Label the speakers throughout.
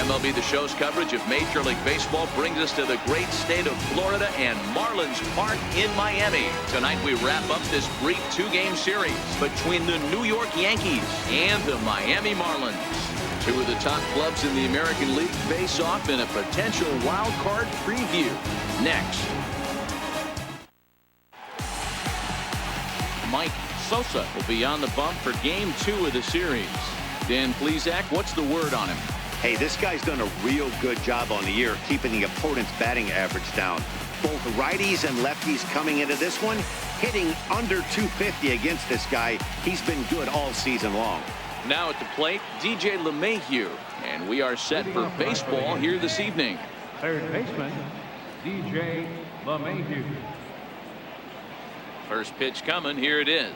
Speaker 1: MLB The Show's coverage of Major League Baseball brings us to the great state of Florida and Marlins Park in Miami. Tonight we wrap up this brief two-game series between the New York Yankees and the Miami Marlins. Two of the top clubs in the American League face off in a potential wild card preview. Next. Mike Sosa will be on the bump for Game 2 of the series. Dan Plesac, what's the word on him?
Speaker 2: Hey, this guy's done a real good job on the year keeping the opponent's batting average down. Both righties and lefties coming into this one, hitting under 250 against this guy. He's been good all season long.
Speaker 1: Now at the plate, DJ LeMahieu. And we are set for baseball here this evening.
Speaker 3: Third baseman, DJ LeMahieu.
Speaker 1: First pitch coming. Here it is.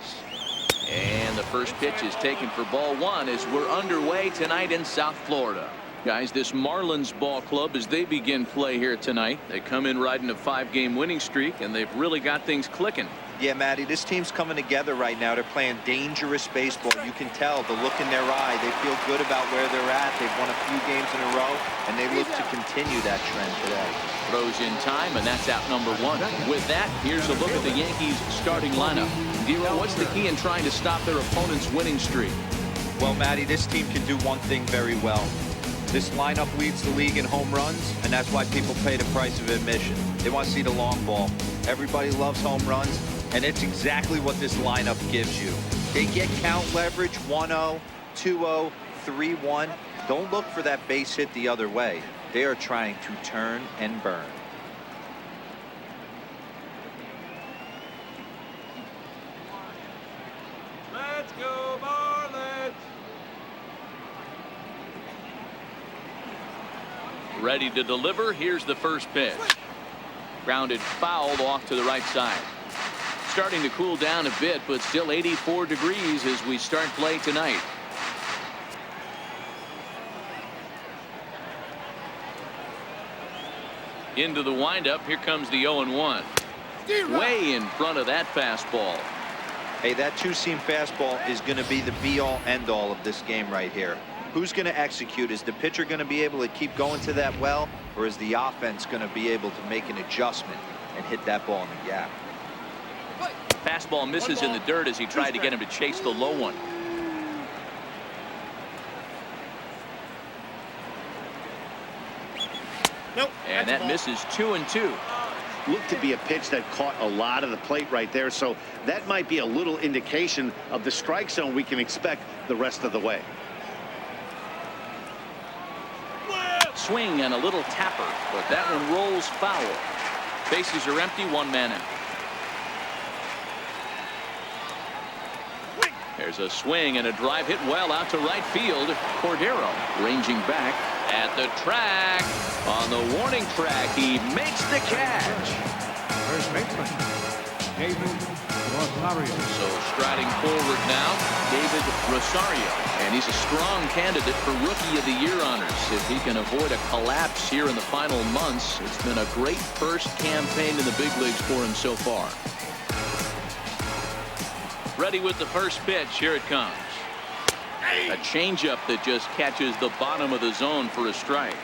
Speaker 1: And the first pitch is taken for ball one as we're underway tonight in South Florida. Guys, this Marlins ball club, as they begin play here tonight, they come in riding a 5-game winning streak, and they've really got things clicking.
Speaker 4: Yeah, Matty, this team's coming together right now. They're playing dangerous baseball. You can tell the look in their eye. They feel good about where they're at. They've won a few games in a row, and they look to continue that trend today.
Speaker 1: Throws in time, and that's out number one. With that, here's a look at the Yankees starting lineup. Dero, what's the key in trying to stop their opponent's winning streak?
Speaker 4: Well, Matty, this team can do one thing very well. This lineup leads the league in home runs, and that's why people pay the price of admission. They want to see the long ball. Everybody loves home runs, and it's exactly what this lineup gives you. They get count leverage 1-0, 2-0, 3-1. Don't look for that base hit the other way. They are trying to turn and burn.
Speaker 3: Let's go, Marlins!
Speaker 1: Ready to deliver. Here's the first pitch. Grounded fouled off to the right side. Starting to cool down a bit, but still 84 degrees as we start play tonight. Into the windup. Here comes the 0-1. Way in front of that fastball.
Speaker 4: Hey, that two-seam fastball is going to be the be-all, end-all of this game right here. Who's going to execute? Is the pitcher going to be able to keep going to that well, or is the offense going to be able to make an adjustment and hit that ball in the gap?
Speaker 1: Fastball misses in the dirt as he tried to get him to chase the low one.
Speaker 2: Nope.
Speaker 1: And that misses 2-2.
Speaker 2: Looked to be a pitch that caught a lot of the plate right there, so that might be a little indication of the strike zone we can expect the rest of the way.
Speaker 1: Swing and a little tapper, but that one rolls foul. Bases are empty, one man out. There's a swing and a drive hit well out to right field. Cordero ranging back at the track. On the warning track, he makes the catch.
Speaker 3: First baseman, David Rosario.
Speaker 1: So striding forward now, David Rosario. And he's a strong candidate for Rookie of the Year honors. If he can avoid a collapse here in the final months, it's been a great first campaign in the big leagues for him so far. Ready with the first pitch. Here it comes. A changeup that just catches the bottom of the zone for a strike.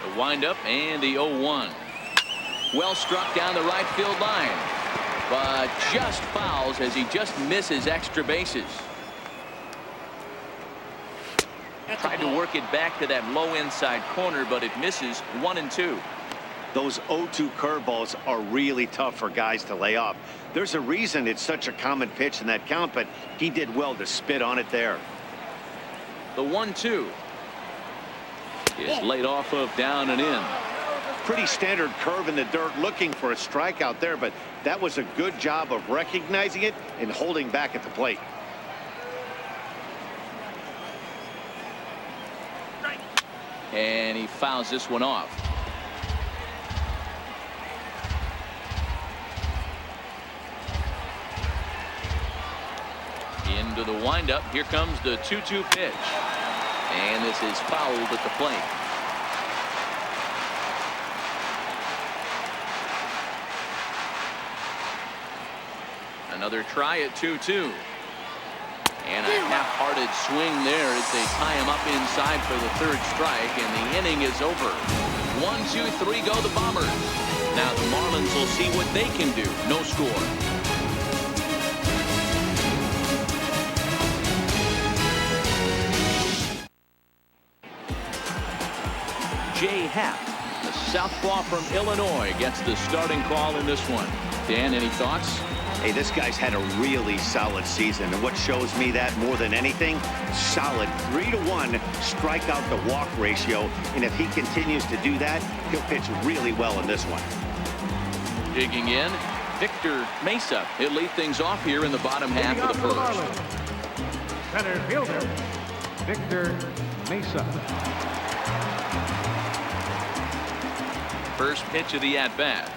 Speaker 1: The windup and the 0-1. Well struck down the right field line, but just fouls as he just misses extra bases. Tried to work it back to that low inside corner, but it misses 1-2.
Speaker 2: Those 0-2 curveballs are really tough for guys to lay off. There's a reason it's such a common pitch in that count, but he did well to spit on it there.
Speaker 1: The 1-2 is laid off of down and in.
Speaker 2: Pretty standard curve in the dirt, looking for a strikeout there, but that was a good job of recognizing it and holding back at the plate.
Speaker 1: And he fouls this one off. Into the windup. Here comes the 2-2 pitch. And this is fouled at the plate. Another try at 2-2. And a half-hearted swing there as they tie him up inside for the third strike, and the inning is over. 1, 2, 3 go the Bombers. Now the Marlins will see what they can do. No score. Jay Happ, the southpaw from Illinois, gets the starting call in this one. Dan, any thoughts?
Speaker 2: Hey, this guy's had a really solid season, and what shows me that more than anything, solid 3-to-1 strikeout to walk ratio, and if he continues to do that, he'll pitch really well in this one.
Speaker 1: Digging in, Victor Mesa. He'll lead things off here in the bottom half of the first.
Speaker 3: Center fielder, Victor Mesa.
Speaker 1: First pitch of the at-bat.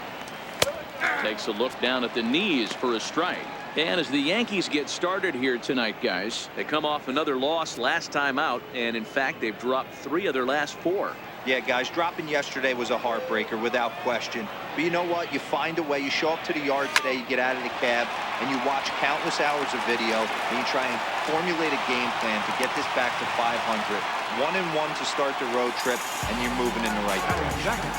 Speaker 1: Takes a look down at the knees for a strike. And as the Yankees get started here tonight, guys, they come off another loss last time out, and in fact they've dropped 3 of their last 4.
Speaker 4: Yeah, guys, dropping yesterday was a heartbreaker without question. But you know what? You find a way. You show up to the yard today, you get out of the cab, and you watch countless hours of video, and you try and formulate a game plan to get this back to 500. 1-1 to start the road trip, and you're moving in the right direction.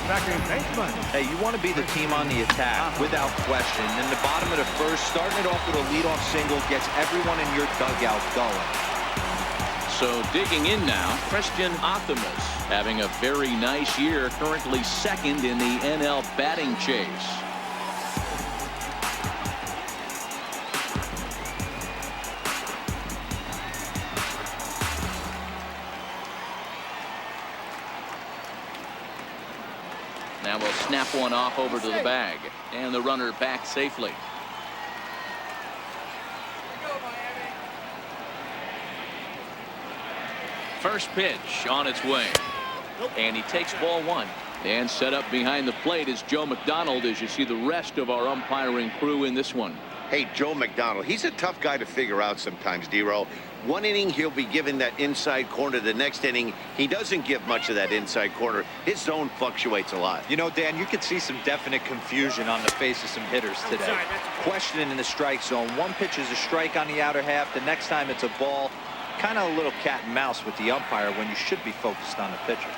Speaker 3: Second baseman.
Speaker 4: Hey, you want to be the team on the attack, without question. In the bottom of the first, starting it off with a leadoff single gets everyone in your dugout going.
Speaker 1: So digging in now, Christian Optimus having a very nice year, currently second in the NL batting chase. Now we'll snap one off over to the bag, and the runner back safely. First pitch on its way, and he takes ball 1. And set up behind the plate is Joe McDonald, as you see the rest of our umpiring crew in this one.
Speaker 2: Hey, Joe McDonald, he's a tough guy to figure out sometimes, D-Row. One inning, he'll be given that inside corner. The next inning, he doesn't give much of that inside corner. His zone fluctuates a lot.
Speaker 4: You know, Dan, you could see some definite confusion on the face of some hitters today. Questioning in the strike zone. One pitch is a strike on the outer half. The next time it's a ball. Kind of a little cat and mouse with the umpire when you should be focused on the pitcher.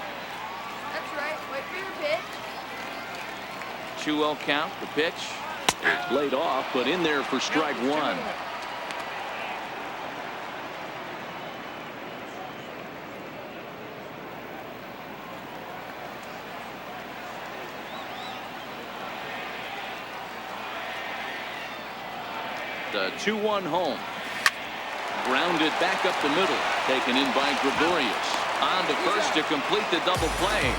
Speaker 5: That's right. Wait for your pitch.
Speaker 1: 2-0 count. The pitch is laid off, but in there for strike 1. The 2-1 home. Grounded back up the middle. Taken in by Gregorius. On to first to complete the double play.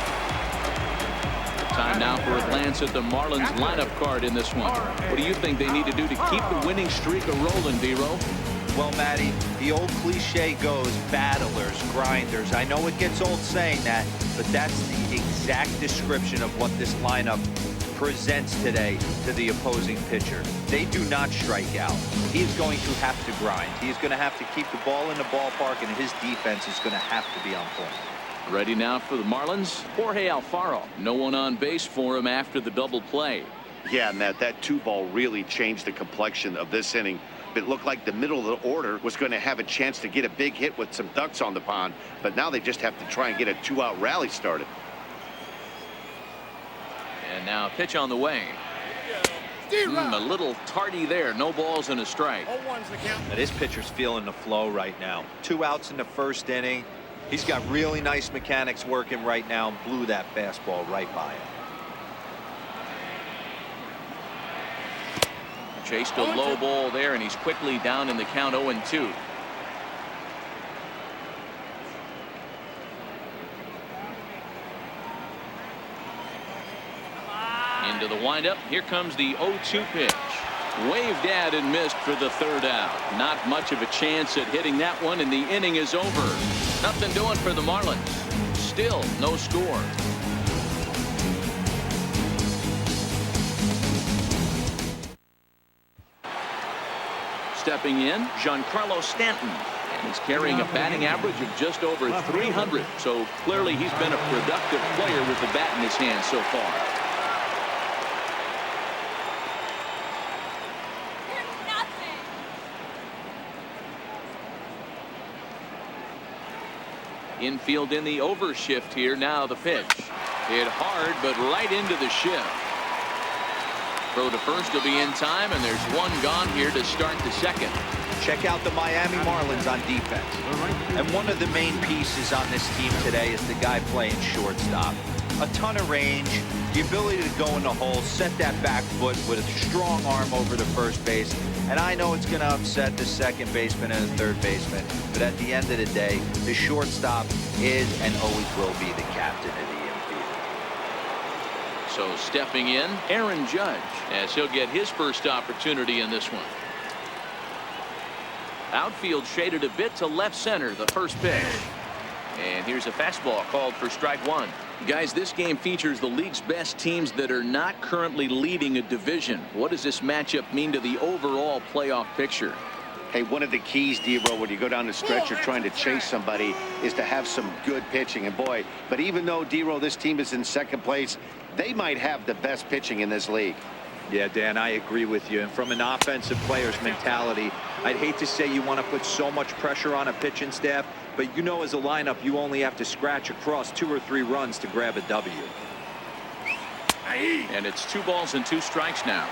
Speaker 1: Time now for a glance at the Marlins lineup card in this one. What do you think they need to do to keep the winning streak a-rolling, D-Row?
Speaker 4: Well, Matty, the old cliche goes battlers, grinders. I know it gets old saying that, but that's the exact description of what this lineup presents today to the opposing pitcher. They do not strike out. He is going to have to grind. He is going to have to keep the ball in the ballpark, and his defense is going to have to be on point.
Speaker 1: Ready now for the Marlins. Jorge Alfaro. No one on base for him after the double play.
Speaker 2: Yeah, Matt, that 2-ball really changed the complexion of this inning. It looked like the middle of the order was going to have a chance to get a big hit with some ducks on the pond, but now they just have to try and get a 2-out rally started.
Speaker 1: And now a pitch on the way. A little tardy there. No balls and a strike.
Speaker 4: Now, this pitcher's feeling the flow right now. 2 outs in the first inning. He's got really nice mechanics working right now and blew that fastball right by him.
Speaker 1: Chased a low ball there, and he's quickly down in the count 0-2. Into the windup. Here comes the 0-2 pitch. Waved at and missed for the third out. Not much of a chance at hitting that one, and the inning is over. Nothing doing for the Marlins. Still no score. Stepping in, Giancarlo Stanton. And he's carrying a batting average of just over 300. So clearly he's been a productive player with the bat in his hand so far. Infield in the overshift here. Now the pitch. Hit hard, but right into the shift. Throw to first will be in time, and there's one gone here to start the second.
Speaker 4: Check out the Miami Marlins on defense. And one of the main pieces on this team today is the guy playing shortstop. A ton of range, the ability to go in the hole, set that back foot with a strong arm over the first base. And I know it's going to upset the second baseman and the third baseman, but at the end of the day, the shortstop is and always will be the captain of the infield.
Speaker 1: So stepping in, Aaron Judge, as he'll get his first opportunity in this one. Outfield shaded a bit to left center, the first pitch. And here's a fastball called for strike one. Guys, this game features the league's best teams that are not currently leading a division. What does this matchup mean to the overall playoff picture?
Speaker 2: Hey, one of the keys, Dero, when you go down the stretch, you're trying to chase somebody, is to have some good pitching. And boy, but even though, Dero, this team is in second place, they might have the best pitching in this league.
Speaker 4: Yeah, Dan, I agree with you. And from an offensive player's mentality, I'd hate to say you want to put so much pressure on a pitching staff, but you know as a lineup, you only have to scratch across 2 or 3 runs to grab a W.
Speaker 1: And it's 2 balls and 2 strikes now.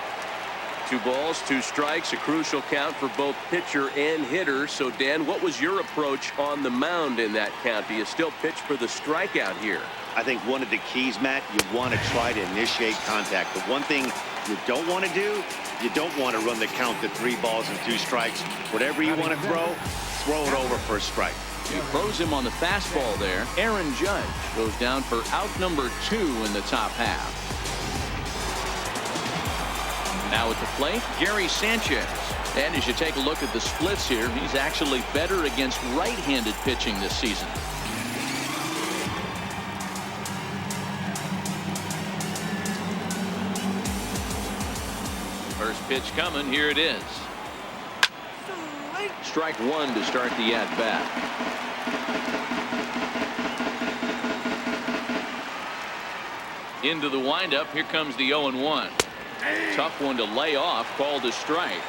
Speaker 1: 2 balls, 2 strikes, a crucial count for both pitcher and hitter. So, Dan, what was your approach on the mound in that count? Do you still pitch for the strikeout here?
Speaker 2: I think one of the keys, Matt, you want to try to initiate contact. The one thing you don't want to do, you don't want to run the count to 3 balls and 2 strikes. Whatever you want to throw it over for a strike.
Speaker 1: He throws him on the fastball there. Aaron Judge goes down for out number 2 in the top half. Now at the plate, Gary Sanchez. And as you take a look at the splits here, he's actually better against right-handed pitching this season. First pitch coming. Here it is. Strike 1 to start the at-bat. Into the windup. Here comes the 0-1. Tough one to lay off, called a strike.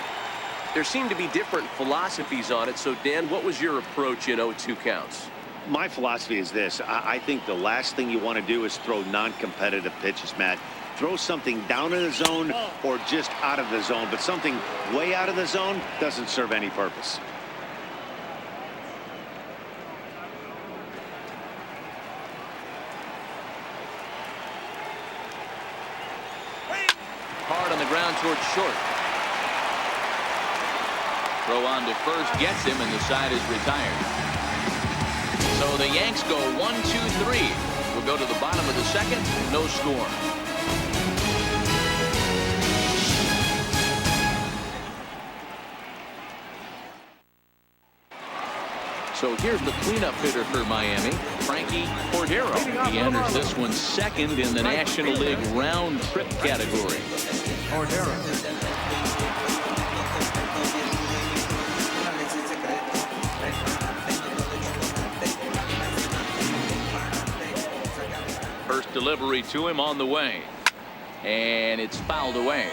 Speaker 1: There seem to be different philosophies on it. So, Dan, what was your approach in 0-2 counts?
Speaker 2: My philosophy is this. I think the last thing you want to do is throw non-competitive pitches, Matt. Throw something down in the zone or just out of the zone, but something way out of the zone doesn't serve any purpose.
Speaker 1: Hard on the ground towards short. Throw on to first, gets him, and the side is retired. So the Yanks go 1-2-3. We'll go to the bottom of the second. No score. So here's the cleanup hitter for Miami, Frankie Cordero. He enters this one second in the National League round trip category.
Speaker 3: Cordero.
Speaker 1: First delivery to him on the way. And it's fouled away.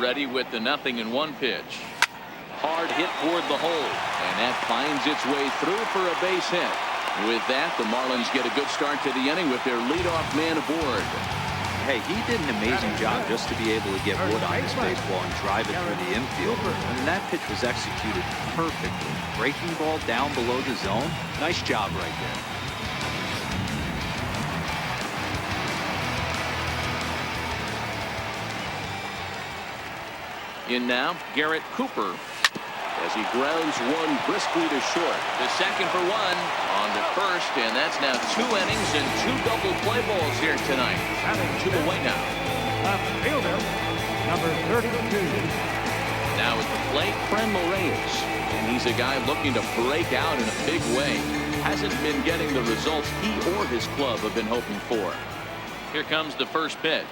Speaker 1: Ready with the 0-1 pitch. Hard hit toward the hole, and that finds its way through for a base hit. With that, the Marlins get a good start to the inning with their leadoff man aboard.
Speaker 4: Hey, he did an amazing job just to be able to get wood on this baseball and drive it through the infield. And that pitch was executed perfectly. Breaking ball down below the zone. Nice job right there.
Speaker 1: In now, Garrett Cooper as he grounds one briskly to short. The second for one on to first, and that's now 2 innings and 2 double play balls here tonight. 2 away now.
Speaker 3: Left fielder, number 32.
Speaker 1: Now at the plate, Franmil Reyes. And he's a guy looking to break out in a big way. Hasn't been getting the results he or his club have been hoping for. Here comes the first pitch.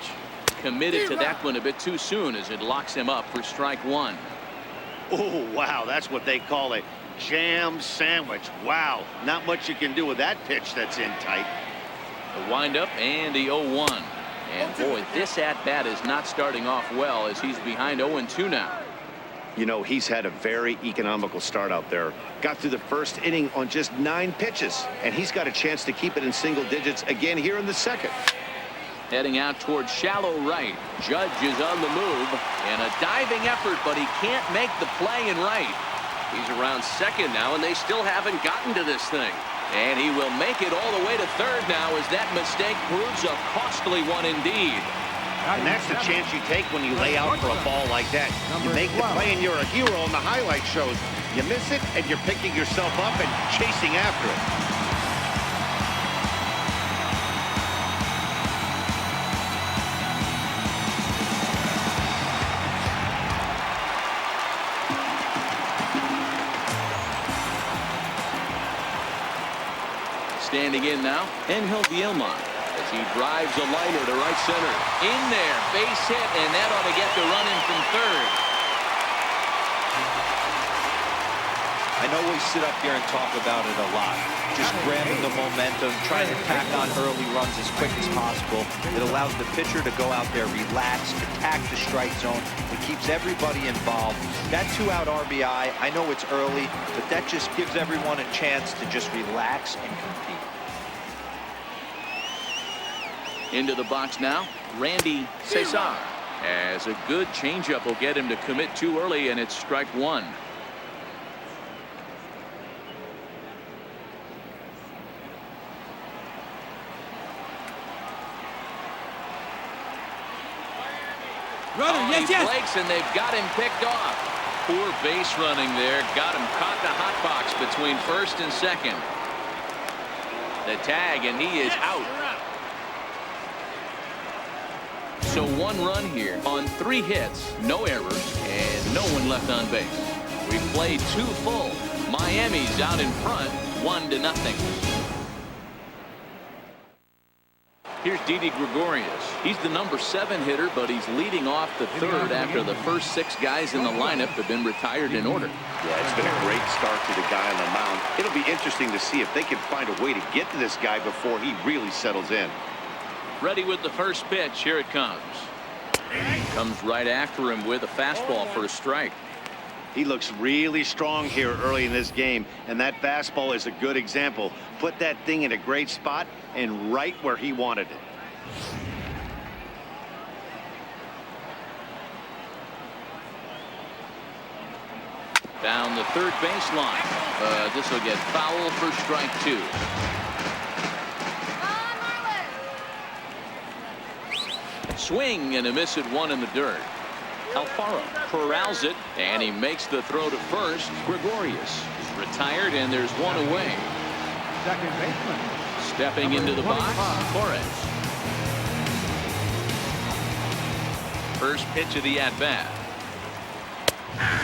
Speaker 1: Committed to that one a bit too soon as it locks him up for strike 1.
Speaker 2: Oh, wow, that's what they call a jam sandwich. Wow, not much you can do with that pitch that's in tight.
Speaker 1: The windup and the 0-1. And boy, this at-bat is not starting off well as he's behind 0-2 now.
Speaker 2: You know, he's had a very economical start out there. Got through the first inning on just 9 pitches, and he's got a chance to keep it in single digits again here in the second.
Speaker 1: Heading out towards shallow right. Judge is on the move, and a diving effort, but he can't make the play in right. He's around second now, and they still haven't gotten to this thing. And he will make it all the way to third now as that mistake proves a costly one indeed.
Speaker 2: And that's the chance you take when you lay out for a ball like that. You make the play and you're a hero on the highlight shows. You miss it and you're picking yourself up and chasing after it.
Speaker 1: Standing in now, Angel Vielma, as he drives a liner to right center. In there, base hit, and that ought to get the run in from third.
Speaker 4: I know we sit up here and talk about it a lot. Just grabbing the momentum, trying to tack on early runs as quick as possible. It allows the pitcher to go out there, relax, attack the strike zone. It keeps everybody involved. That 2-out RBI, I know it's early, but that just gives everyone a chance to just relax and compete.
Speaker 1: Into the box now, Randy Cesar. As a good changeup will get him to commit too early, and it's strike one.
Speaker 3: Runner, yes.
Speaker 1: Breaks, and they've got him picked off. Poor base running there. Got him caught the hot box between first and second. The tag, and he is out. So 1 run here on 3 hits, no errors, and no one left on base. We played 2 full. Miami's out in front, 1-0. Here's Didi Gregorius. He's the number 7 hitter, but he's leading off the third after the first 6 guys in the lineup have been retired in order.
Speaker 2: Yeah, it's been a great start to the guy on the mound. It'll be interesting to see if they can find a way to get to this guy before he really settles in.
Speaker 1: Ready with the first pitch. Here it comes. Comes right after him with a fastball for a strike.
Speaker 2: He looks really strong here early in this game, and that fastball is a good example. Put that thing in a great spot and right where he wanted it.
Speaker 1: Down the third baseline. This will get foul for strike 2. Swing and a miss at 1 in the dirt. Alfaro corrals it, and he makes the throw to first. Gregorius is retired, and there's 1 away.
Speaker 3: Second baseman.
Speaker 1: Stepping into the box, Torres. First pitch of the at-bat.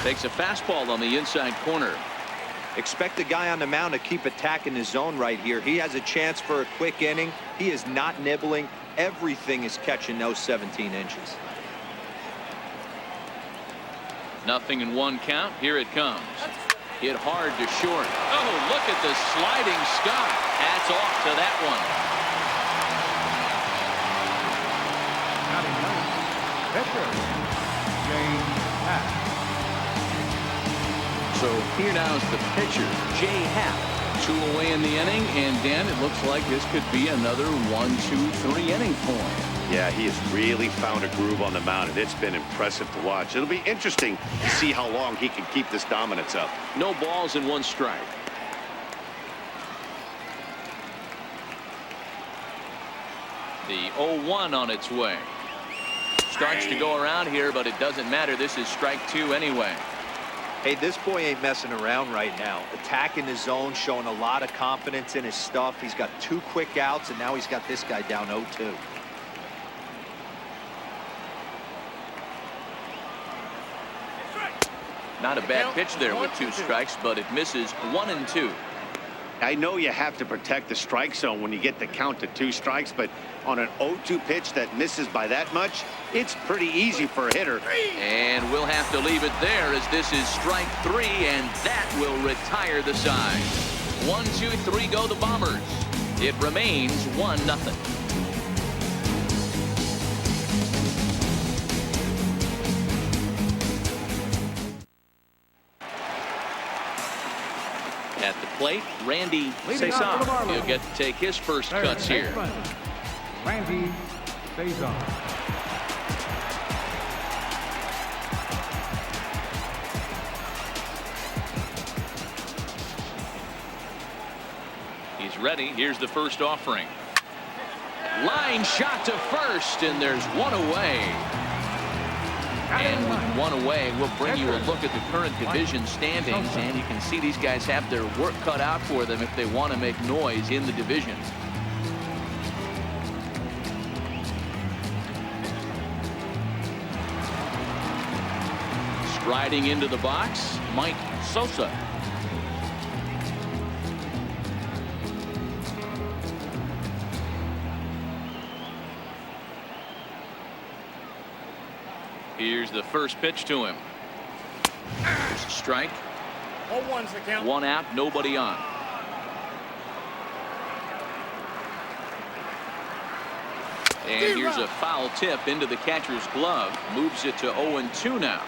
Speaker 1: Takes a fastball on the inside corner.
Speaker 4: Expect the guy on the mound to keep attacking his zone right here. He has a chance for a quick inning. He is not nibbling. Everything is catching those 17 inches.
Speaker 1: 0-1 count. Here it comes. Hit hard to short. Oh, look at the sliding Scott. Hats off to that one.
Speaker 3: Pitcher, James Happ.
Speaker 1: So here now is the pitcher, Jay Happ. 2 away in the inning, and Dan, it looks like this could be another 1-2-3 inning for him.
Speaker 2: Yeah, he has really found a groove on the mound, and it's been impressive to watch. It'll be interesting to see how long he can keep this dominance up.
Speaker 1: No balls and 1 strike. The 0-1 on its way. Starts to go around here, but it doesn't matter. This is strike 2 anyway.
Speaker 4: Hey, this boy ain't messing around right now. Attacking the zone, showing a lot of confidence in his stuff. He's got 2 quick outs, and now he's got this guy down 0-2.
Speaker 1: Not a bad pitch there with 2 strikes, but it misses 1 and 2.
Speaker 2: I know you have to protect the strike zone when you get the count to 2 strikes, but on an 0-2 pitch that misses by that much, it's pretty easy for a hitter.
Speaker 1: And we'll have to leave it there as this is strike 3, and that will retire the side. 1, 2, 3 go the Bombers. It remains 1-0. At the plate, Randy
Speaker 3: Leading off for the
Speaker 1: Cesar.
Speaker 3: Marlins.
Speaker 1: He'll get to take his first
Speaker 3: Third
Speaker 1: cuts here.
Speaker 3: baseman, Randy Cesar.
Speaker 1: He's ready. Here's the first offering. Line shot to first, and there's one away. And with one away, we'll bring you a look at the current division standings, and you can see these guys have their work cut out for them if they want to make noise in the division. Striding into the box, Mike Sosa. Here's the first pitch to him. There's a strike.
Speaker 6: 0-1's the count.
Speaker 1: One out, nobody on. And here's a foul tip into the catcher's glove. Moves it to 0-2 now.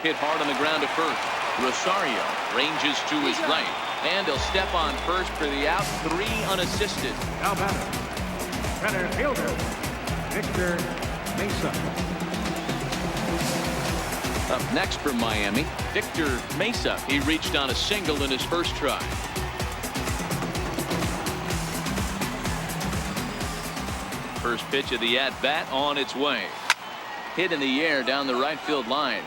Speaker 1: Hit hard on the ground to first. Rosario ranges to his right, and he'll step on first for the out. 3 unassisted.
Speaker 3: Now batter, center fielder, Victor Mesa.
Speaker 1: Up next for Miami, Victor Mesa. He reached on a single in his first try. First pitch of the at-bat on its way. Hit in the air down the right field line.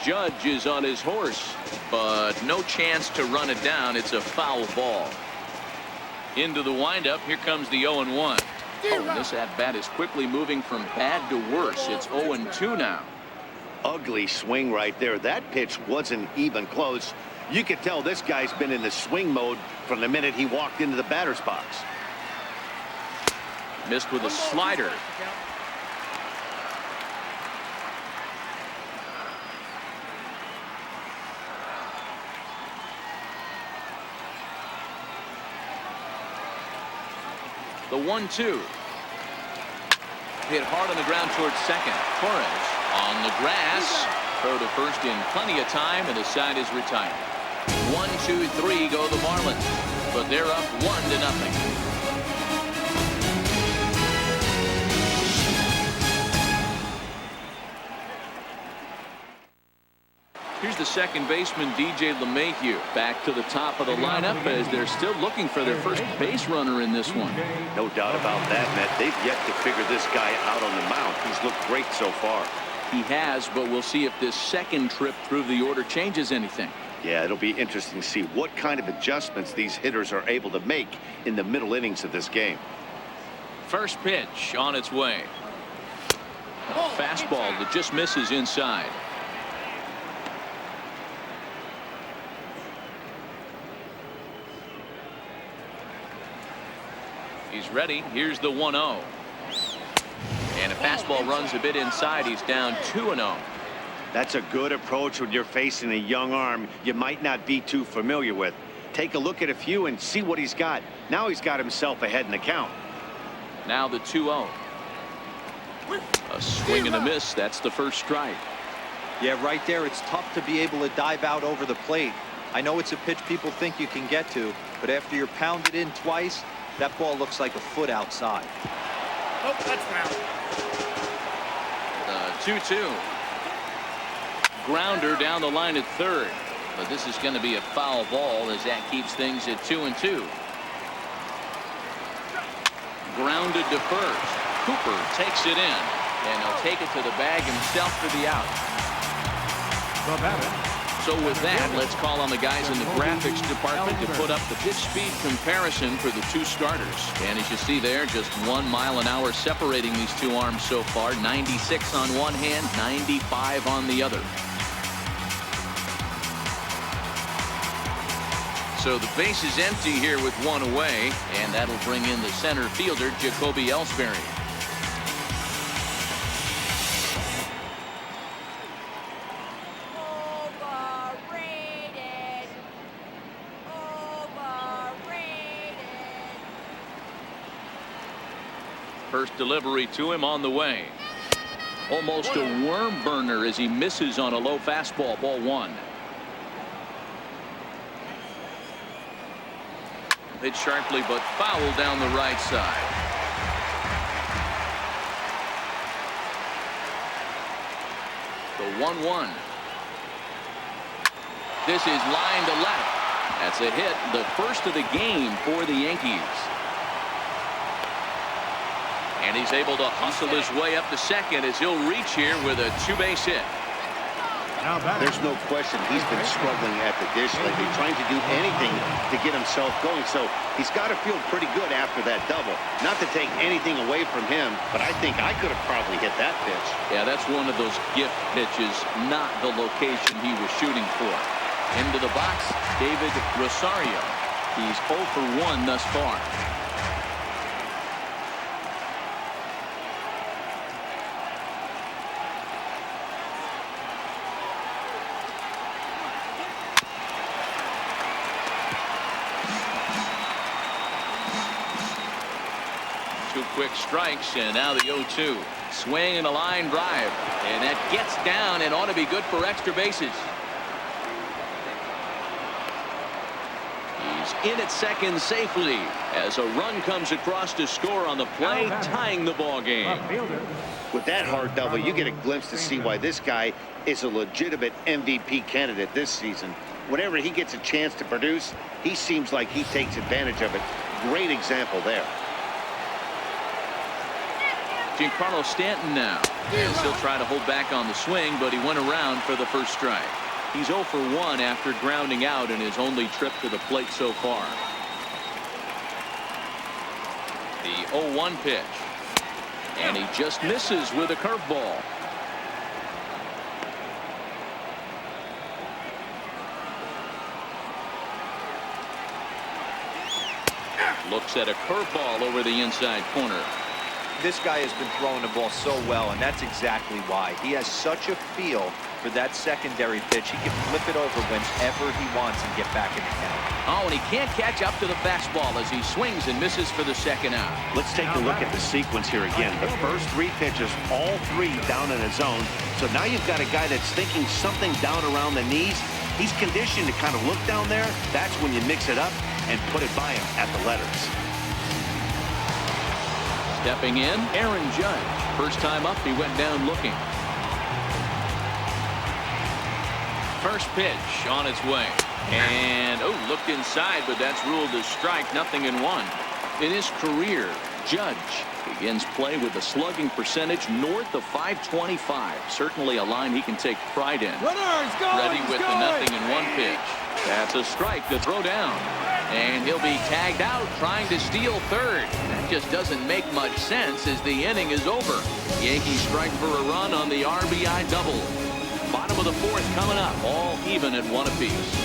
Speaker 1: Judge is on his horse, but no chance to run it down. It's a foul ball. Into the windup. Here comes the 0-1. Oh, this at-bat is quickly moving from bad to worse. It's 0-2 now.
Speaker 2: Ugly swing right there. That pitch wasn't even close. You could tell this guy's been in the swing mode from the minute he walked into the batter's box.
Speaker 1: Missed with a slider. The 1-2. Hit hard on the ground towards second. Torres on the grass. Throw to first in plenty of time, and the side is retired. 1, 2, 3 go the Marlins, but they're up 1-0. Here's the second baseman, DJ LeMahieu, back to the top of the lineup as they're still looking for their first base runner in this one.
Speaker 2: No doubt about that, Matt. They've yet to figure this guy out on the mound. He's looked great so far.
Speaker 1: He has, but we'll see if this second trip through the order changes anything.
Speaker 2: Yeah, it'll be interesting to see what kind of adjustments these hitters are able to make in the middle innings of this game.
Speaker 1: First pitch on its way. A fastball that just misses inside. He's ready. Here's the 1-0. And a fastball runs a bit inside. He's down 2-0.
Speaker 2: That's a good approach when you're facing a young arm you might not be too familiar with. Take a look at a few and see what he's got. Now he's got himself ahead in the count.
Speaker 1: Now the 2-0. A swing and a miss. That's the first strike.
Speaker 4: Yeah, right there, it's tough to be able to dive out over the plate. I know it's a pitch people think you can get to, but after you're pounded in twice, that ball looks like a foot outside.
Speaker 6: Nope, that's foul.
Speaker 1: 2-2. Grounder down the line at third. But this is going to be a foul ball as that keeps things at 2-2. Grounded to first. Cooper takes it in, and he'll take it to the bag himself for the out.
Speaker 3: The batter,
Speaker 1: So with that, let's call on the guys in the graphics department to put up the pitch speed comparison for the two starters. And as you see there, just 1 mile an hour separating these two arms so far. 96 on one hand, 95 on the other. So the base is empty here with one away, and that'll bring in the center fielder, Jacoby Ellsbury. First delivery to him on the way. Almost a worm burner as he misses on a low fastball. Ball 1. Hit sharply but foul down the right side. The 1-1. This is line to left. That's a hit, the first of the game for the Yankees. And he's able to hustle his way up to second as he'll reach here with a 2-base hit.
Speaker 2: There's no question he's been struggling at the dish lately, trying to do anything to get himself going. So he's got to feel pretty good after that double. Not to take anything away from him, but I think I could have probably hit that pitch.
Speaker 1: Yeah, that's one of those gift pitches, not the location he was shooting for. Into the box, David Rosario. He's 0 for 1 thus far. Two quick strikes, and now the 0-2. Swing and a line drive, and that gets down and ought to be good for extra bases. He's in at second safely as a run comes across to score on the play, tying the ball game.
Speaker 2: With that hard double, you get a glimpse to see why this guy is a legitimate MVP candidate this season. Whenever he gets a chance to produce, he seems like he takes advantage of it. Great example there.
Speaker 1: Giancarlo Stanton now. As he'll try to hold back on the swing, but he went around for the first strike. He's 0 for 1 after grounding out in his only trip to the plate so far. The 0-1 pitch. And he just misses with a curveball. Looks at a curveball over the inside corner.
Speaker 4: This guy has been throwing the ball so well, and that's exactly why. He has such a feel for that secondary pitch. He can flip it over whenever he wants and get back in the count.
Speaker 1: Oh, and he can't catch up to the fastball as he swings and misses for the second out.
Speaker 2: Let's take a look at the sequence here again. The first 3 pitches, all 3 down in his zone. So now you've got a guy that's thinking something down around the knees. He's conditioned to kind of look down there. That's when you mix it up and put it by him at the letters.
Speaker 1: Stepping in, Aaron Judge. First time up, he went down looking. First pitch on its way. And, looked inside, but that's ruled a strike, 0-1. In his career, Judge begins play with a slugging percentage north of .525. Certainly a line he can take pride in. Ready with the 0-1 pitch. That's a strike to throw down. And he'll be tagged out trying to steal third. That just doesn't make much sense as the inning is over. Yankees strike for a run on the RBI double. Bottom of the 4th coming up, all even at 1 apiece.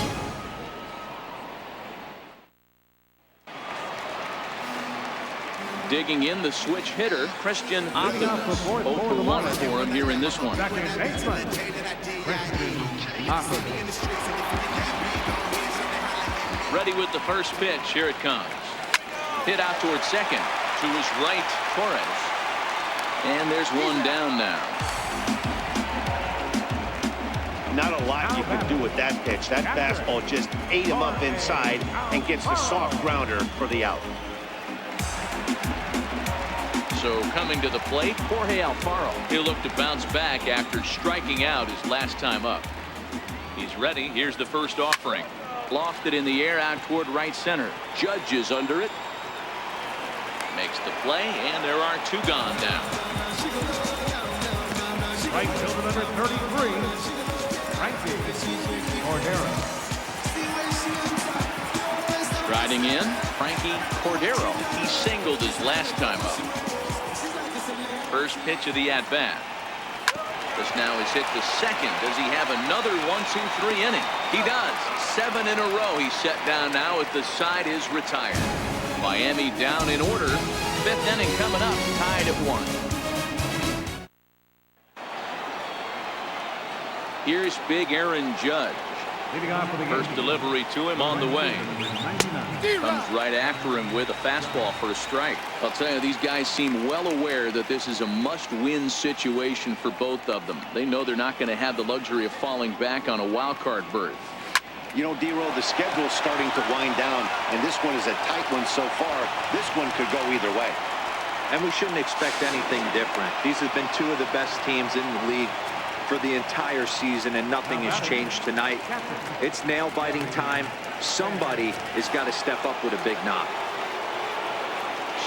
Speaker 1: Digging in the switch hitter, Christian Optimus. 0 for 1 for him here in this one. Ready with the first pitch. Here it comes. Hit out towards second. To his right, Torres. And there's one down now.
Speaker 2: Not a lot you can do with that pitch. That fastball just ate him up inside and gets the soft grounder for the out.
Speaker 1: So coming to the plate, Jorge Alfaro. He'll look to bounce back after striking out his last time up. He's ready. Here's the first offering. Lofted in the air out toward right center. Judge is under it. Makes the play, and there are 2 gone now.
Speaker 3: Right fielder number 33, Frankie Cordero.
Speaker 1: Striding in, Frankie Cordero. He singled his last time up. First pitch of the at-bat. This now is hit to second. Does he have another 1-2-3 inning? He does. 7 in a row he's set down now as the side is retired. Miami down in order. 5th inning coming up, tied at 1. Here's big Aaron Judge.
Speaker 3: Leading off for the
Speaker 1: First
Speaker 3: Yankees,
Speaker 1: delivery to him on the way.
Speaker 3: 99.
Speaker 1: Comes right after him with a fastball for a strike. I'll tell you, these guys seem well aware that this is a must-win situation for both of them. They know they're not going to have the luxury of falling back on a wild card berth.
Speaker 2: You know, D-Roll, the schedule's starting to wind down, and this one is a tight one so far. This one could go either way.
Speaker 4: And we shouldn't expect anything different. These have been two of the best teams in the league for the entire season, and nothing has changed tonight. It's nail-biting time. Somebody has got to step up with a big knock.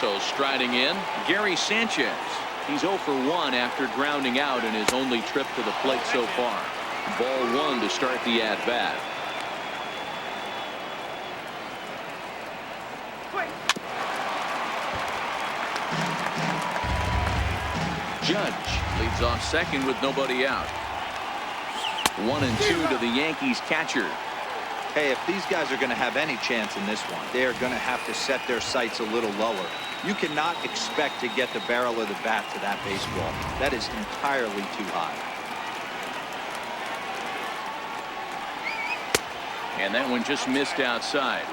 Speaker 1: So striding in, Gary Sanchez. He's 0 for 1 after grounding out in his only trip to the plate so far. Ball 1 to start the at-bat. Judge leads off second with nobody out. 1-2 to the Yankees catcher.
Speaker 4: Hey, if these guys are going to have any chance in this one, they are going to have to set their sights a little lower. You cannot expect to get the barrel of the bat to that baseball. That is entirely too high.
Speaker 1: And that one just missed outside.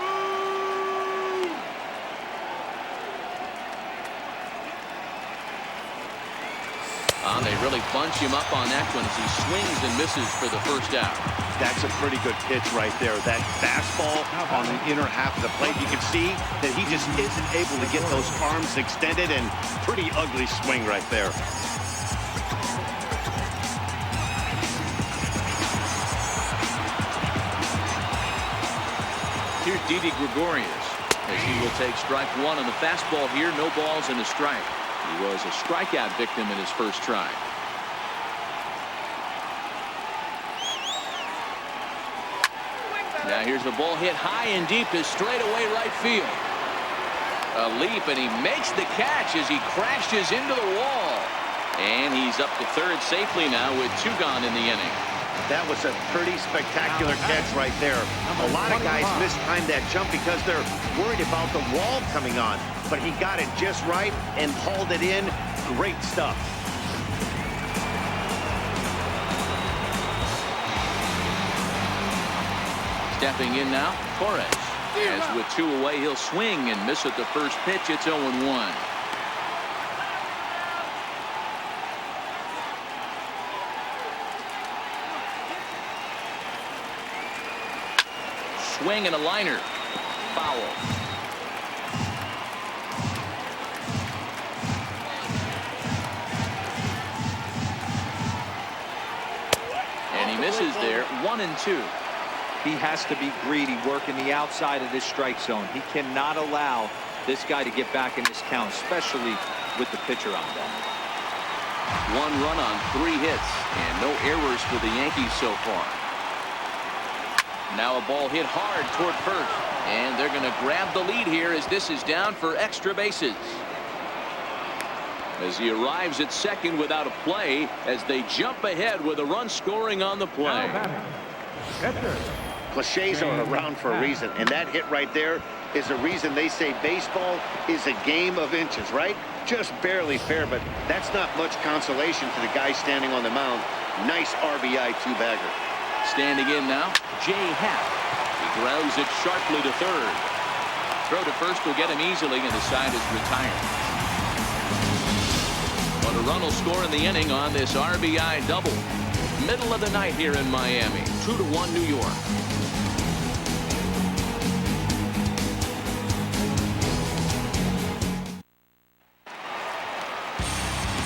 Speaker 1: They really bunch him up on that one as he swings and misses for the first out.
Speaker 2: That's a pretty good pitch right there. That fastball on the inner half of the plate. You can see that he just isn't able to get those arms extended, and pretty ugly swing right there.
Speaker 1: Here's Didi Gregorius as he will take strike 1 on the fastball here. No balls and a strike. He was a strikeout victim in his first try. Now here's the ball hit high and deep to straightaway right field. A leap, and he makes the catch as he crashes into the wall. And he's up to third safely now with 2 gone in the inning.
Speaker 2: That was a pretty spectacular catch right there. A lot of guys mistimed that jump because they're worried about the wall coming on. But he got it just right and hauled it in. Great stuff.
Speaker 1: Stepping in now, Torres. As with 2 away, he'll swing and miss at the first pitch. It's 0-1. Swing and a liner. Foul. And he misses there. 1-2.
Speaker 4: He has to be greedy, working the outside of this strike zone. He cannot allow this guy to get back in this count, especially with the pitcher on deck.
Speaker 1: 1 run on 3 hits, and no errors for the Yankees so far. Now a ball hit hard toward first, and they're going to grab the lead here as this is down for extra bases. As he arrives at second without a play, as they jump ahead with a run scoring on the play.
Speaker 2: Cliches are around for a reason, and that hit right there is the reason they say baseball is a game of inches, right? Just barely fair, but that's not much consolation for the guy standing on the mound. Nice RBI 2-bagger.
Speaker 1: Standing in now, Jay Happ. He grounds it sharply to third. Throw to first will get him easily, and the side is retired. But a run will score in the inning on this RBI double. Middle of the night here in Miami. 2-1 New York.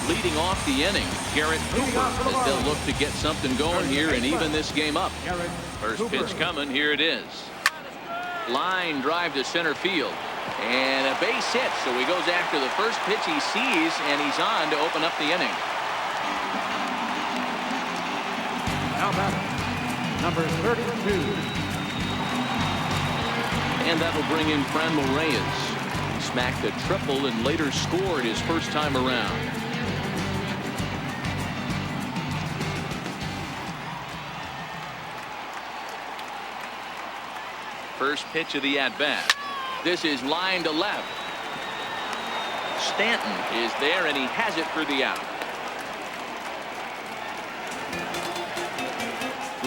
Speaker 1: Leading off the inning, Garrett Cooper, as they'll look to get something going here and even this game up. First pitch coming, here it is. Line drive to center field. And a base hit, so he goes after the first pitch he sees, and he's on to open up the inning.
Speaker 3: Now batting, number 32.
Speaker 1: And that'll bring in Franmil Reyes. He smacked a triple and later scored his first time around. First pitch of the at-bat. This is line to left. Stanton is there, and he has it for the out.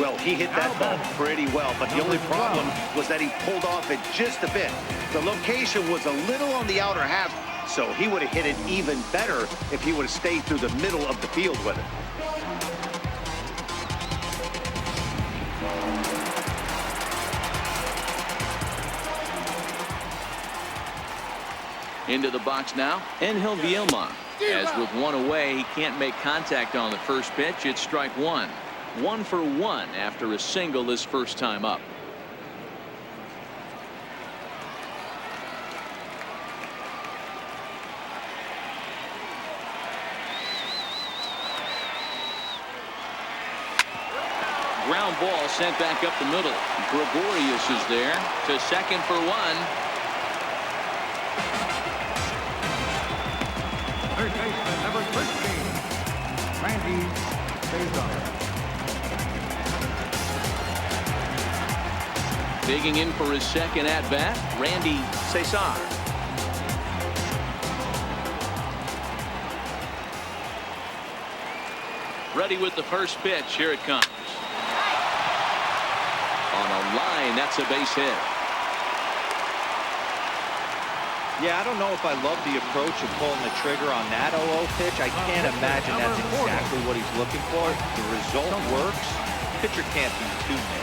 Speaker 2: Well, he hit that ball pretty well, but the only problem was that he pulled off it just a bit. The location was a little on the outer half, so he would have hit it even better if he would have stayed through the middle of the field with it.
Speaker 1: Into the box now, Angel Vilma. As with one away, he can't make contact on the first pitch. It's strike one. 1 for 1 after a single his first time up. Ground ball sent back up the middle. Gregorius is there to second for 1.
Speaker 3: Third baseman, number 13, Randy Cesar.
Speaker 1: Digging in for his second at-bat, Randy Cesar. Ready with the first pitch. Here it comes. On a line, that's a base hit.
Speaker 4: Yeah, I don't know if I love the approach of pulling the trigger on that 0-0 pitch. I can't imagine that's exactly what he's looking for. The result works. Pitcher can't be too mad.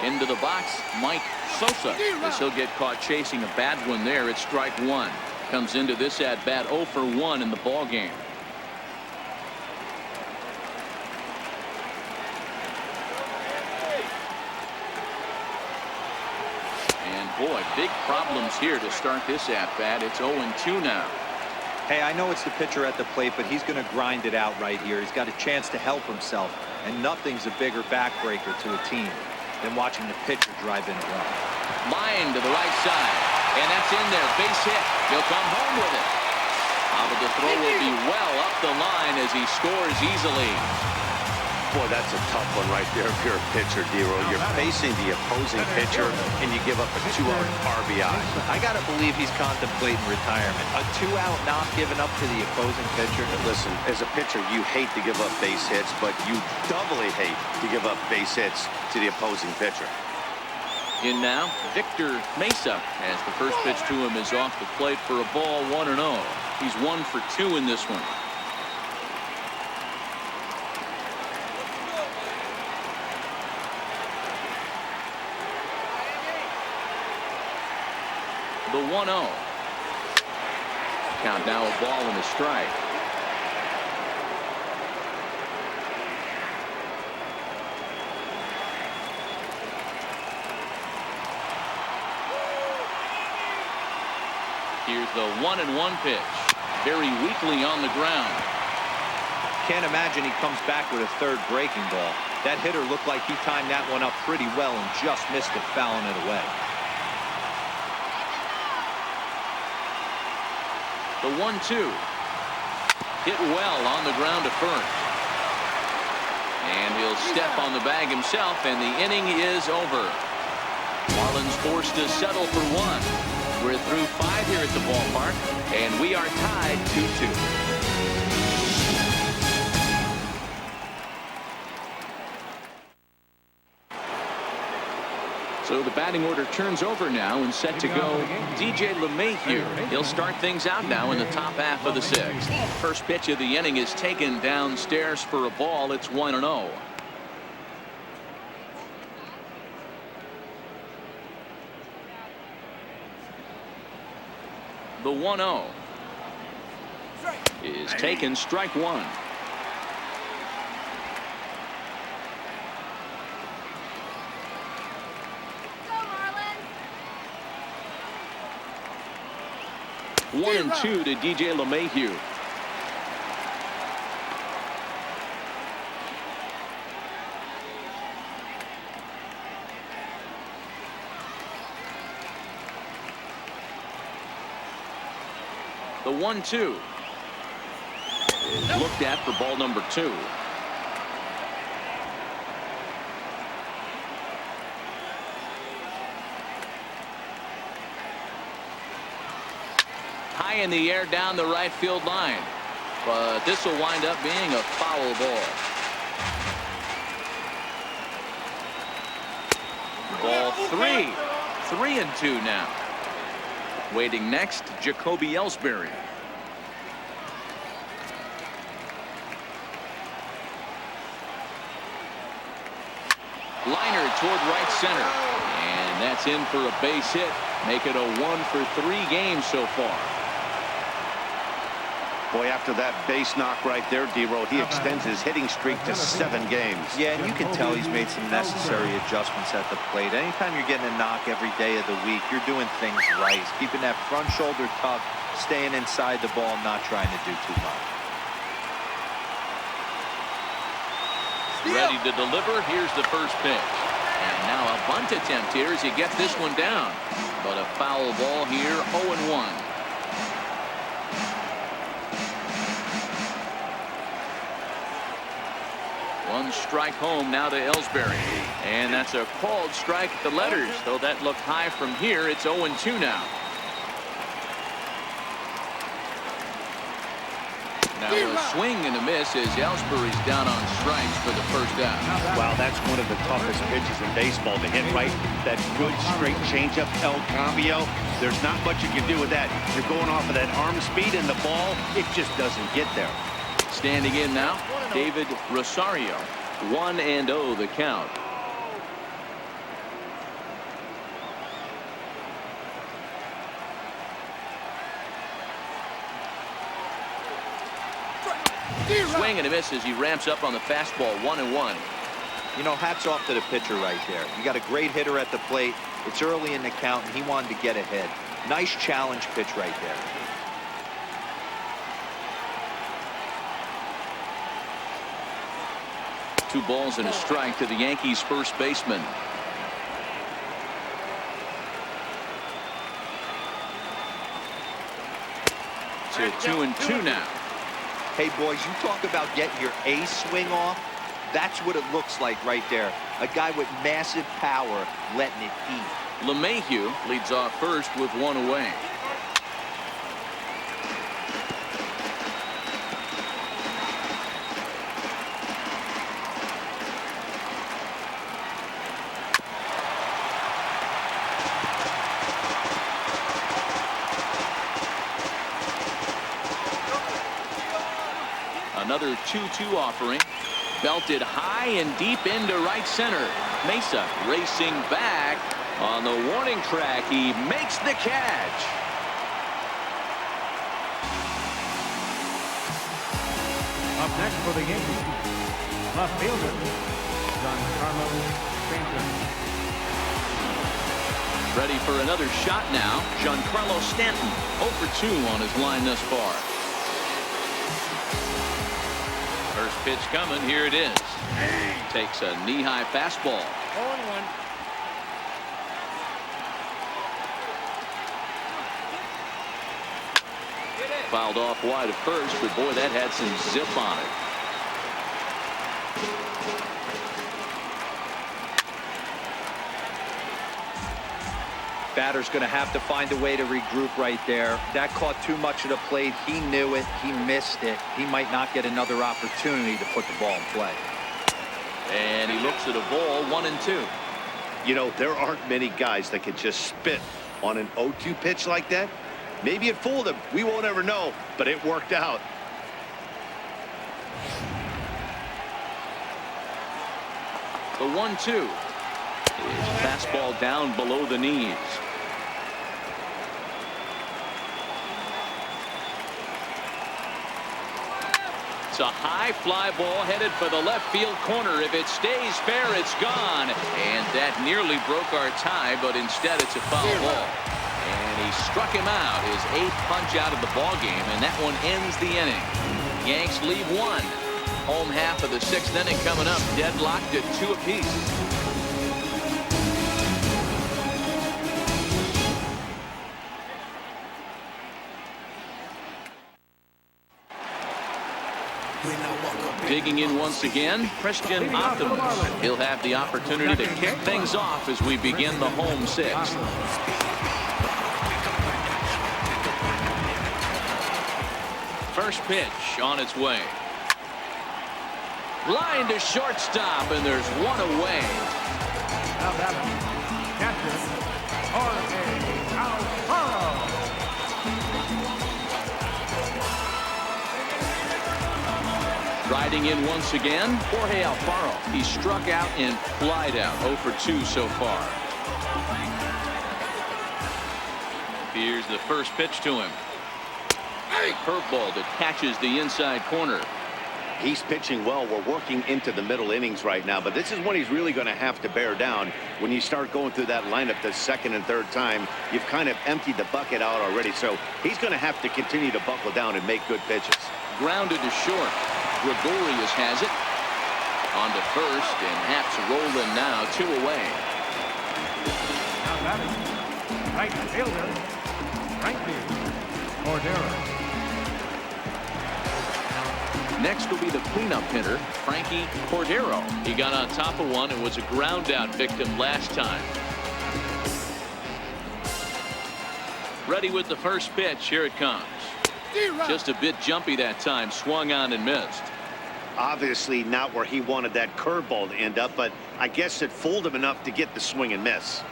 Speaker 1: Into the box, Mike Sosa, as he'll get caught chasing a bad one there. It's strike one. Comes into this at bat 0 for 1 in the ball game. And boy, big problems here to start this at bat. It's 0-2 now.
Speaker 4: Hey, I know it's the pitcher at the plate, but he's going to grind it out right here. He's got a chance to help himself, and nothing's a bigger backbreaker to a team than watching the pitcher drive in a run.
Speaker 1: Line to the right side, and that's in there. Base hit. He'll come home with it. But the throw will be well up the line as he scores easily.
Speaker 2: Boy, that's a tough one right there if you're a pitcher, D-Roll. You're facing the opposing pitcher, and you give up a 2-out RBI.
Speaker 4: I got to believe he's contemplating retirement. A 2-out knock given up to the opposing pitcher.
Speaker 2: Listen, as a pitcher, you hate to give up base hits, but you doubly hate to give up base hits to the opposing pitcher.
Speaker 1: In now, Victor Mesa, as the first pitch to him is off the plate for a ball, 1-0. He's 1 for 2 in this one. The 1-0. Count now, a ball and a strike. Here's the 1-1 pitch. Very weakly on the ground.
Speaker 4: Can't imagine he comes back with a third breaking ball. That hitter looked like he timed that one up pretty well and just missed it, fouling it away.
Speaker 1: The 1-2. Hit well on the ground to first. And he'll step on the bag himself, and the inning is over. Marlins forced to settle for 1. We're through 5 here at the ballpark, and we are tied 2-2. So the batting order turns over now and set to go DJ LeMahieu. He'll start things out now in the top half of the 6th. First pitch of the inning is taken downstairs for a ball. It's 1-0. The 1-0 is taken, strike one.
Speaker 5: Go, Marlins.
Speaker 1: 1-2 to DJ LeMahieu. The 1-2 is looked at for ball number 2. high in the air down the right field line. But this will wind up being a foul ball. Ball 3. 3-2 now. Waiting next, Jacoby Ellsbury. Liner toward right center. And that's in for a base hit. Make it a 1-for-3 game so far.
Speaker 2: Boy, after that base knock right there, D-Row, he extends his hitting streak to 7 games.
Speaker 4: Yeah, and you can tell he's made some necessary adjustments at the plate. Anytime you're getting a knock every day of the week, you're doing things right. Keeping that front shoulder tucked, staying inside the ball, not trying to do too much.
Speaker 1: Ready to deliver. Here's the first pitch. And now a bunt attempt here as he gets this one down. But a foul ball here, 0-1. One strike home now to Ellsbury. And that's a called strike at the letters. Though that looked high from here, it's 0-2 now. Now a swing and a miss as Ellsbury's down on strikes for the first out.
Speaker 2: Wow, that's one of the toughest pitches in baseball to hit right. That good straight changeup, El Cambio. There's not much you can do with that. You're going off of that arm speed and the ball, it just doesn't get there.
Speaker 1: Standing in now, David Rosario. 1-0 the count. Swing and a miss as he ramps up on the fastball. 1-1.
Speaker 4: You know, hats off to the pitcher right there. You got a great hitter at the plate. It's early in the count, and he wanted to get ahead. Nice challenge pitch right there.
Speaker 1: Two balls and a strike to the Yankees first baseman. To 2-2 now.
Speaker 4: Hey, boys, you talk about getting your ace swing off. That's what it looks like right there. A guy with massive power letting it eat.
Speaker 1: LeMahieu leads off first with one away. Another 2-2 offering. Belted high and deep into right center. Mesa racing back on the warning track. He makes the catch.
Speaker 3: Up next for the Yankees, left fielder, Giancarlo Stanton.
Speaker 1: Ready for another shot now. Giancarlo Stanton 0 for 2 on his line thus far. First pitch coming. Here it is. Takes a knee-high fastball.
Speaker 6: 0-1.
Speaker 1: Fouled off wide at first, but boy, that had some zip on it.
Speaker 4: Batter's going to have to find a way to regroup right there. That caught too much of the plate. He knew it. He missed it. He might not get another opportunity to put the ball in play.
Speaker 1: And he looks at a ball. 1-2.
Speaker 2: You know, there aren't many guys that can just spit on an 0-2 pitch like that. Maybe it fooled him. We won't ever know, but it worked out.
Speaker 1: The 1-2 is fastball down below the knees. It's a high fly ball headed for the left field corner. If it stays fair, it's gone. And that nearly broke our tie, but instead it's a foul ball. And he struck him out, his 8th punch out of the ball game, and that one ends the inning. Yanks leave one. Home half of the 6th inning coming up, deadlocked at 2 apiece. Digging in once again, Christian Optimus. He'll have the opportunity to kick things off as we begin the home 6th. First pitch on its way. Line to shortstop, and there's one away.
Speaker 3: Now batting, catcher, Jorge Alfaro.
Speaker 1: Riding in once again, Jorge Alfaro. He struck out and flied out. 0 for 2 so far. Here's the first pitch to him. Curveball that catches the inside corner.
Speaker 2: He's pitching well. We're working into the middle innings right now, but this is when he's really going to have to bear down. When you start going through that lineup the second and third time, you've kind of emptied the bucket out already, so he's going to have to continue to buckle down and make good pitches.
Speaker 1: Grounded to short. Gregorius has it. On to first, and Haps rolling now. 2 away.
Speaker 3: Now batting, right fielder, Frankie Cordero.
Speaker 1: Next will be the cleanup hitter, Frankie Cordero. He got on top of one and was a ground out victim last time. Ready with the first pitch. Here it comes. Just a bit jumpy that time. Swung on and missed.
Speaker 2: Obviously not where he wanted that curveball to end up, but I guess it fooled him enough to get the swing and miss.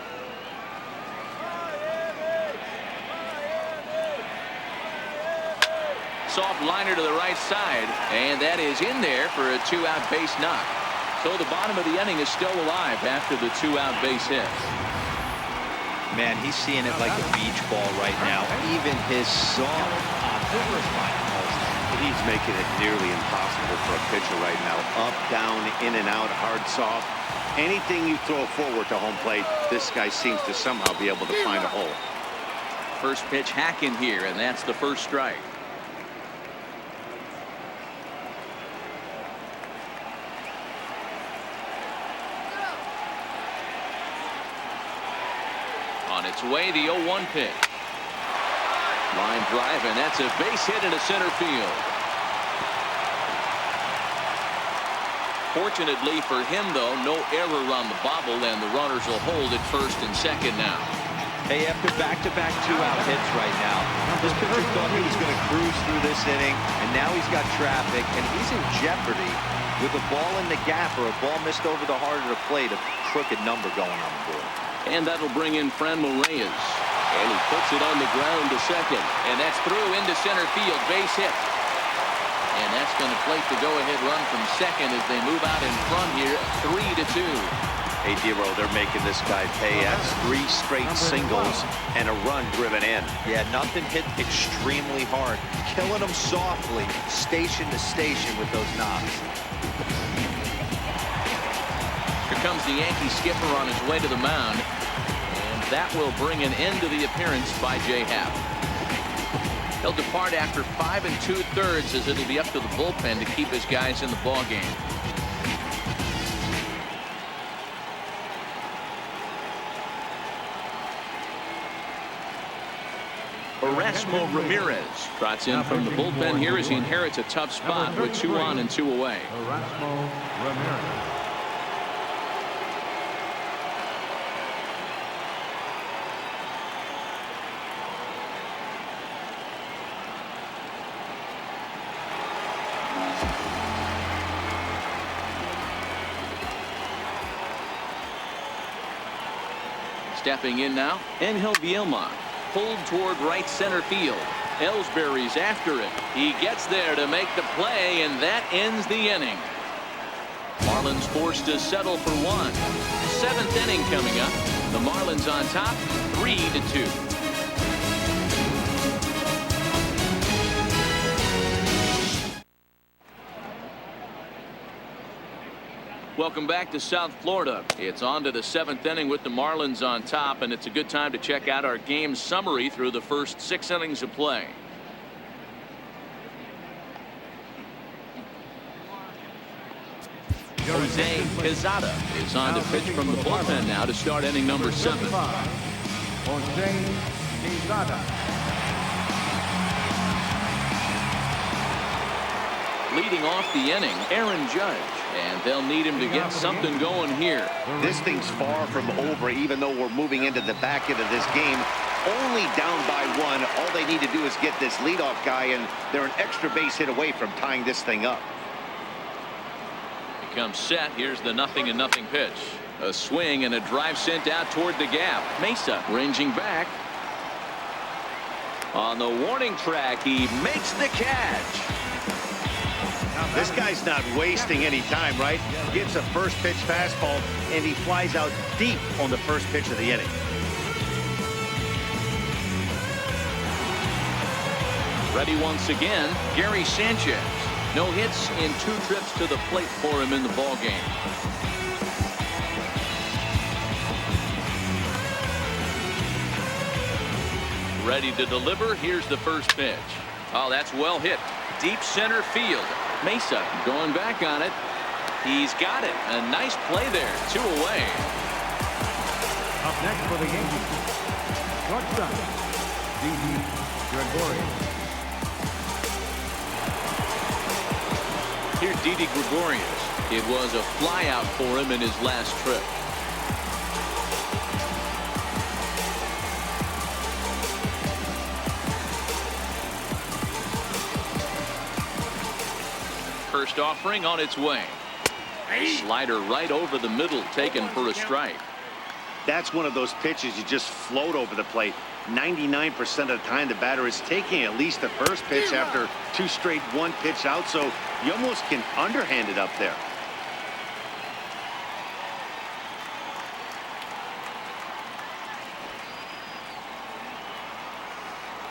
Speaker 1: Soft liner to the right side, and that is in there for a 2-out base knock. So the bottom of the inning is still alive after the 2-out base hit.
Speaker 4: Man, he's seeing it like a beach ball right now. Even his soft
Speaker 2: He's making it nearly impossible for a pitcher right now. Up, down, in and out, hard, soft. Anything you throw forward to home plate, this guy seems to somehow be able to find a hole.
Speaker 1: First pitch hack in here, and that's the first strike. On its way, the 0-1 pitch. Line drive, and that's a base hit into center field. Fortunately for him, though, no error on the bobble, and the runners will hold at first and second now.
Speaker 4: Hey, after back-to-back 2-out hits right now, this pitcher thought he was going to cruise through this inning, and now he's got traffic, and he's in jeopardy with a ball in the gap or a ball missed over the heart of the plate, a crooked number going on the board.
Speaker 1: And that'll bring in Franmil Reyes. And he puts it on the ground to second. And that's through into center field. Base hit. And that's going to plate the go-ahead run from second as they move out in front here. 3-2.
Speaker 2: Hey, Dero, they're making this guy pay. That's 3 straight singles and a run driven in.
Speaker 4: Yeah, nothing hit extremely hard. Killing them softly, station to station with those knocks.
Speaker 1: Here comes the Yankee skipper on his way to the mound. And that will bring an end to the appearance by Jay Happ. He'll depart after 5 2/3 as it'll be up to the bullpen to keep his guys in the ballgame. Erasmo Ramirez trots in from the bullpen here as he inherits a tough spot with 2 on and 2 away.
Speaker 3: Erasmo Ramirez.
Speaker 1: Stepping in now, Angel Bielma. Pulled toward right center field. Ellsbury's after it. He gets there to make the play, and that ends the inning. Marlins forced to settle for 1. 7th inning coming up. The Marlins on top, 3-2. Welcome back to South Florida. It's on to the 7th inning with the Marlins on top, and it's a good time to check out our game summary through the first 6 innings of play. Jose Quezada is on to pitch from the bullpen now to start inning number 7.
Speaker 3: Jose Quezada.
Speaker 1: Leading off the inning, Aaron Judge. And they'll need him to get something going here.
Speaker 2: This thing's far from over, even though we're moving into the back end of this game. only down by 1. All they need to do is get this leadoff guy, and they're an extra base hit away from tying this thing up.
Speaker 1: Comes set. Here's the 0-0 pitch. A swing and a drive sent out toward the gap. Mesa ranging back. On the warning track, he makes the catch.
Speaker 2: This guy's not wasting any time, right? Gets a first pitch fastball, and he flies out deep on the first pitch of the inning.
Speaker 1: Ready once again, Gary Sanchez. No hits in 2 trips to the plate for him in the ball game. Ready to deliver. Here's the first pitch. Oh, that's well hit. Deep center field. Mesa going back on it. He's got it. A nice play there. 2 away.
Speaker 3: Up next for the Yankees, shortstop, Didi Gregorius.
Speaker 1: Here's Didi Gregorius. It was a flyout for him in his last trip. First offering on its way. Slider right over the middle, taken for a strike.
Speaker 2: That's one of those pitches you just float over the plate. 99% of the time the batter is taking at least the first pitch after 2 straight 1-pitch out, so you almost can underhand it up there.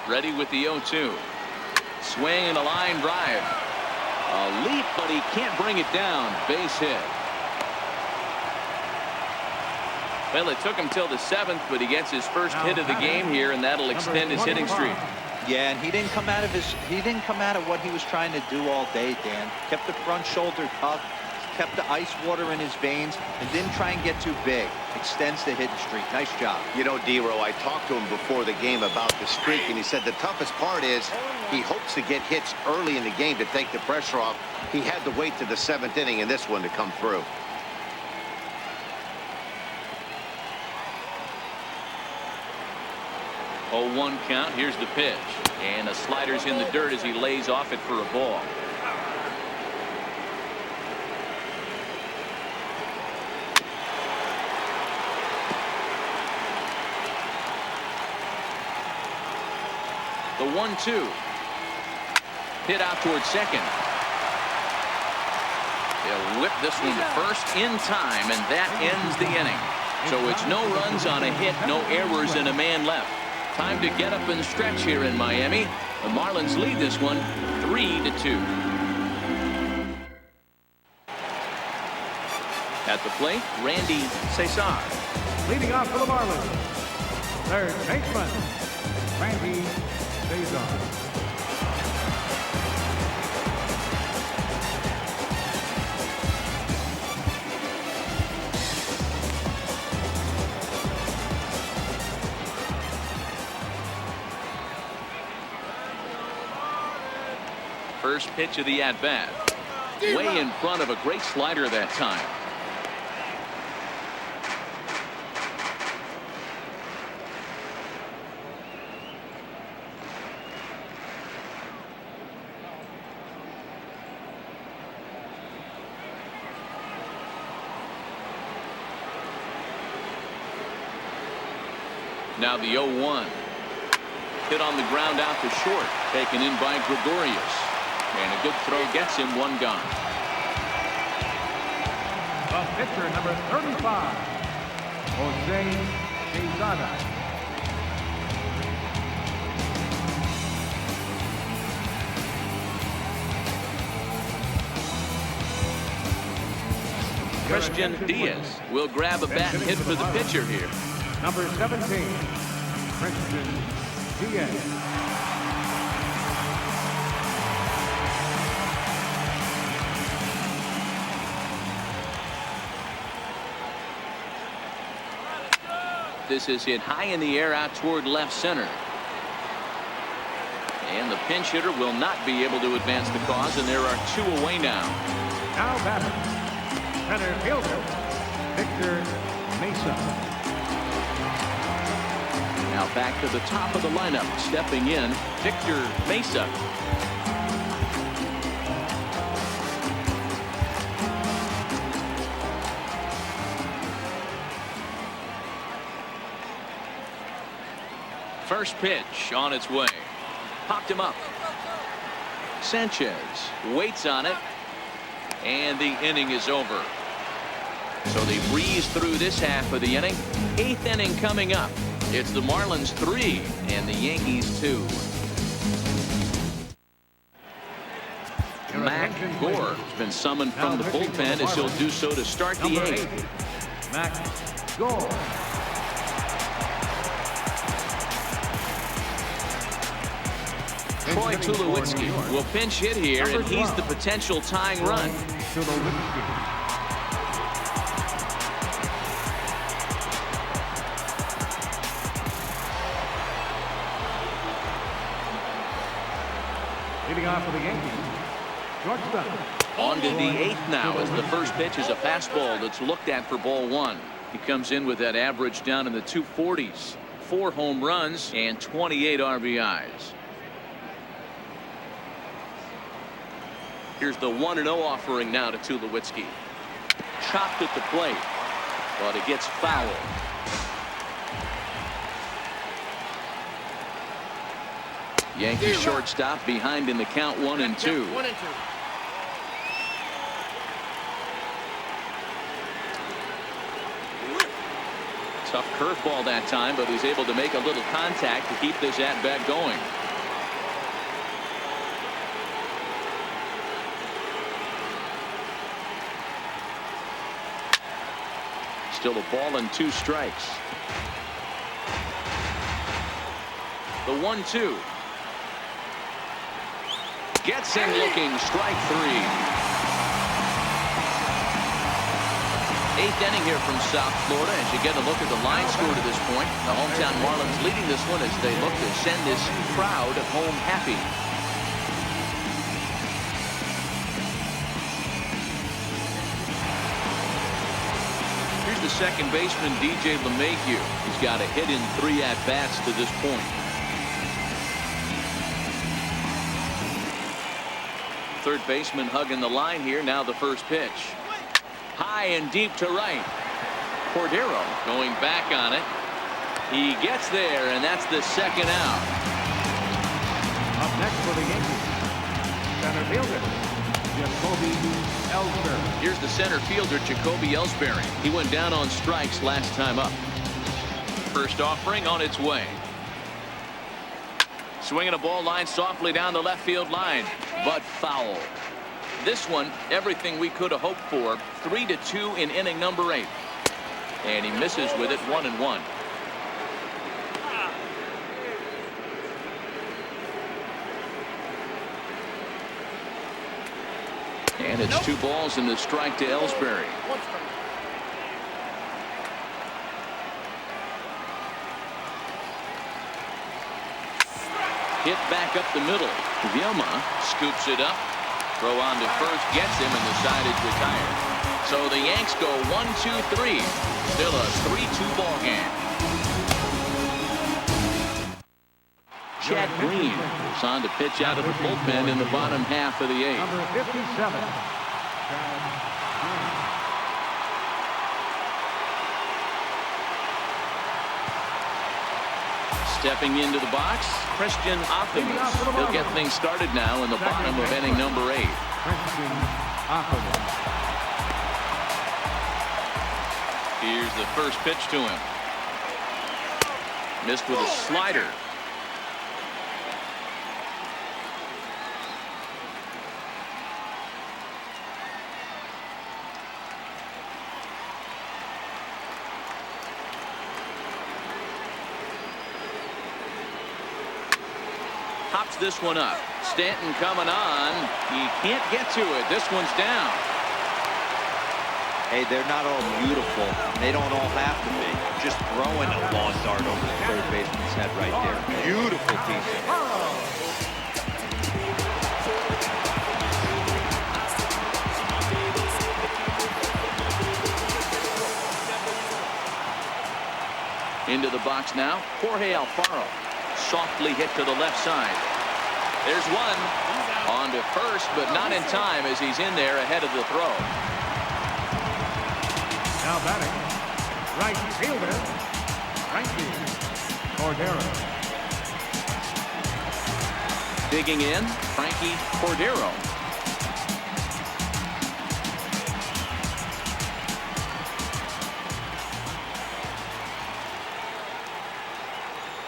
Speaker 1: Ready with the 0-2. Swing and a line drive. A leap, but he can't bring it down. Base hit. Well, it took him till the 7th, but he gets his first hit of the game here, and that'll extend his hitting streak.
Speaker 4: Yeah, and he didn't come out of what he was trying to do all day, Dan. Kept the front shoulder tucked, kept the ice water in his veins, and didn't try and get too big. Extends the hitting streak. Nice job.
Speaker 2: You know, D-Row, I talked to him before the game about the streak, and he said the toughest part is he hopes to get hits early in the game to take the pressure off. He had to wait to the 7th inning in this one to come through.
Speaker 1: Oh, 1 count. Here's the pitch. And a slider's in the dirt as he lays off it for a ball. The 1-2. Hit out towards second. They'll whip this one to first in time, and that ends the inning. So it's no runs on a hit, no errors, and a man left. Time to get up and stretch here in Miami. The Marlins lead this one 3-2. At the plate, Randy Cesar.
Speaker 3: Leading off for the Marlins, third baseman, Randy Cesar.
Speaker 1: First pitch of the at-bat. Way in front of a great slider that time. Now the 0-1. Hit on the ground out to short. Taken in by Gregorius. And a good throw gets him 1 gone.
Speaker 3: The pitcher, number 35, Jose Quezada.
Speaker 1: Christian Diaz will grab a bat and hit for the pitcher here.
Speaker 3: Number 17, Christian Diaz.
Speaker 1: This is hit high in the air out toward left center. And the pinch hitter will not be able to advance the cause, and there are 2 away now.
Speaker 3: Now batter, center fielder, Victor Mesa.
Speaker 1: Now Now back to the top of the lineup. Stepping in, Victor Mesa. First pitch on its way. Popped him up. Sanchez waits on it. And the inning is over. So they breeze through this half of the inning. 8th inning coming up. It's the Marlins 3 and the Yankees 2. Mac Gore has been summoned from the bullpen as he'll do so to start the 8th.
Speaker 3: Mac Gore.
Speaker 1: Troy Tulowitzki will pinch hit here, and he's the potential tying run.
Speaker 3: Leading off for the Yankees, shortstop.
Speaker 1: On to the 8th now, as the first pitch is a fastball that's looked at for ball 1. He comes in with that average down in the 240s. 4 home runs and 28 RBIs. Here's the 1-0 offering now to Tulowitzki. Chopped at the plate, but it gets fouled. Yankees shortstop behind in the count 1-2. Tough curveball that time, but he's able to make a little contact to keep this at-bat going. Still a ball and 2 strikes. The 1-2. Gets in looking, strike 3. 8th inning here from South Florida as you get a look at the line score to this point. The hometown Marlins leading this one as they look to send this crowd home happy. Here's the second baseman, DJ LeMahieu. He's got a hit in 3 at-bats to this point. Third baseman hugging the line here. Now the first pitch. High and deep to right. Cordero going back on it. He gets there, and that's the second out.
Speaker 3: Up next for the Yankees, center fielder, Jacoby Ellsbury.
Speaker 1: Here's the center fielder, Jacoby Ellsbury. He went down on strikes last time up. First offering on its way. Swinging a ball line softly down the left field line, but foul. This one, everything we could have hoped for. 3-2 in inning number 8. And he misses with it, 1-1. And it's 2 balls and the strike to Ellsbury. Hit back up the middle. Vilma scoops it up. Throw on to first, gets him, and the side is retired. So the Yanks go 1-2-3. Still a 3-2 ball game. Chad Green is on to pitch out of the bullpen in the bottom half of the 8th.
Speaker 3: Number 57.
Speaker 1: Stepping into the box, Christian Optimus. He'll get things started now in the bottom of inning number 8.
Speaker 3: Christian Optimus.
Speaker 1: Here's the first pitch to him. Missed with a slider. Pops this one up. Stanton coming on. He can't get to it. This one's down.
Speaker 4: Hey, they're not all beautiful. They don't all have to be. Just throwing a lawn dart over the third baseman's head right there. Beautiful piece of it.
Speaker 1: Into the box now, Jorge Alfaro. Softly hit to the left side. There's one. On to first, but not in time as he's in there ahead of the throw.
Speaker 3: Now batting, right fielder, Frankie Cordero.
Speaker 1: Digging in, Frankie Cordero.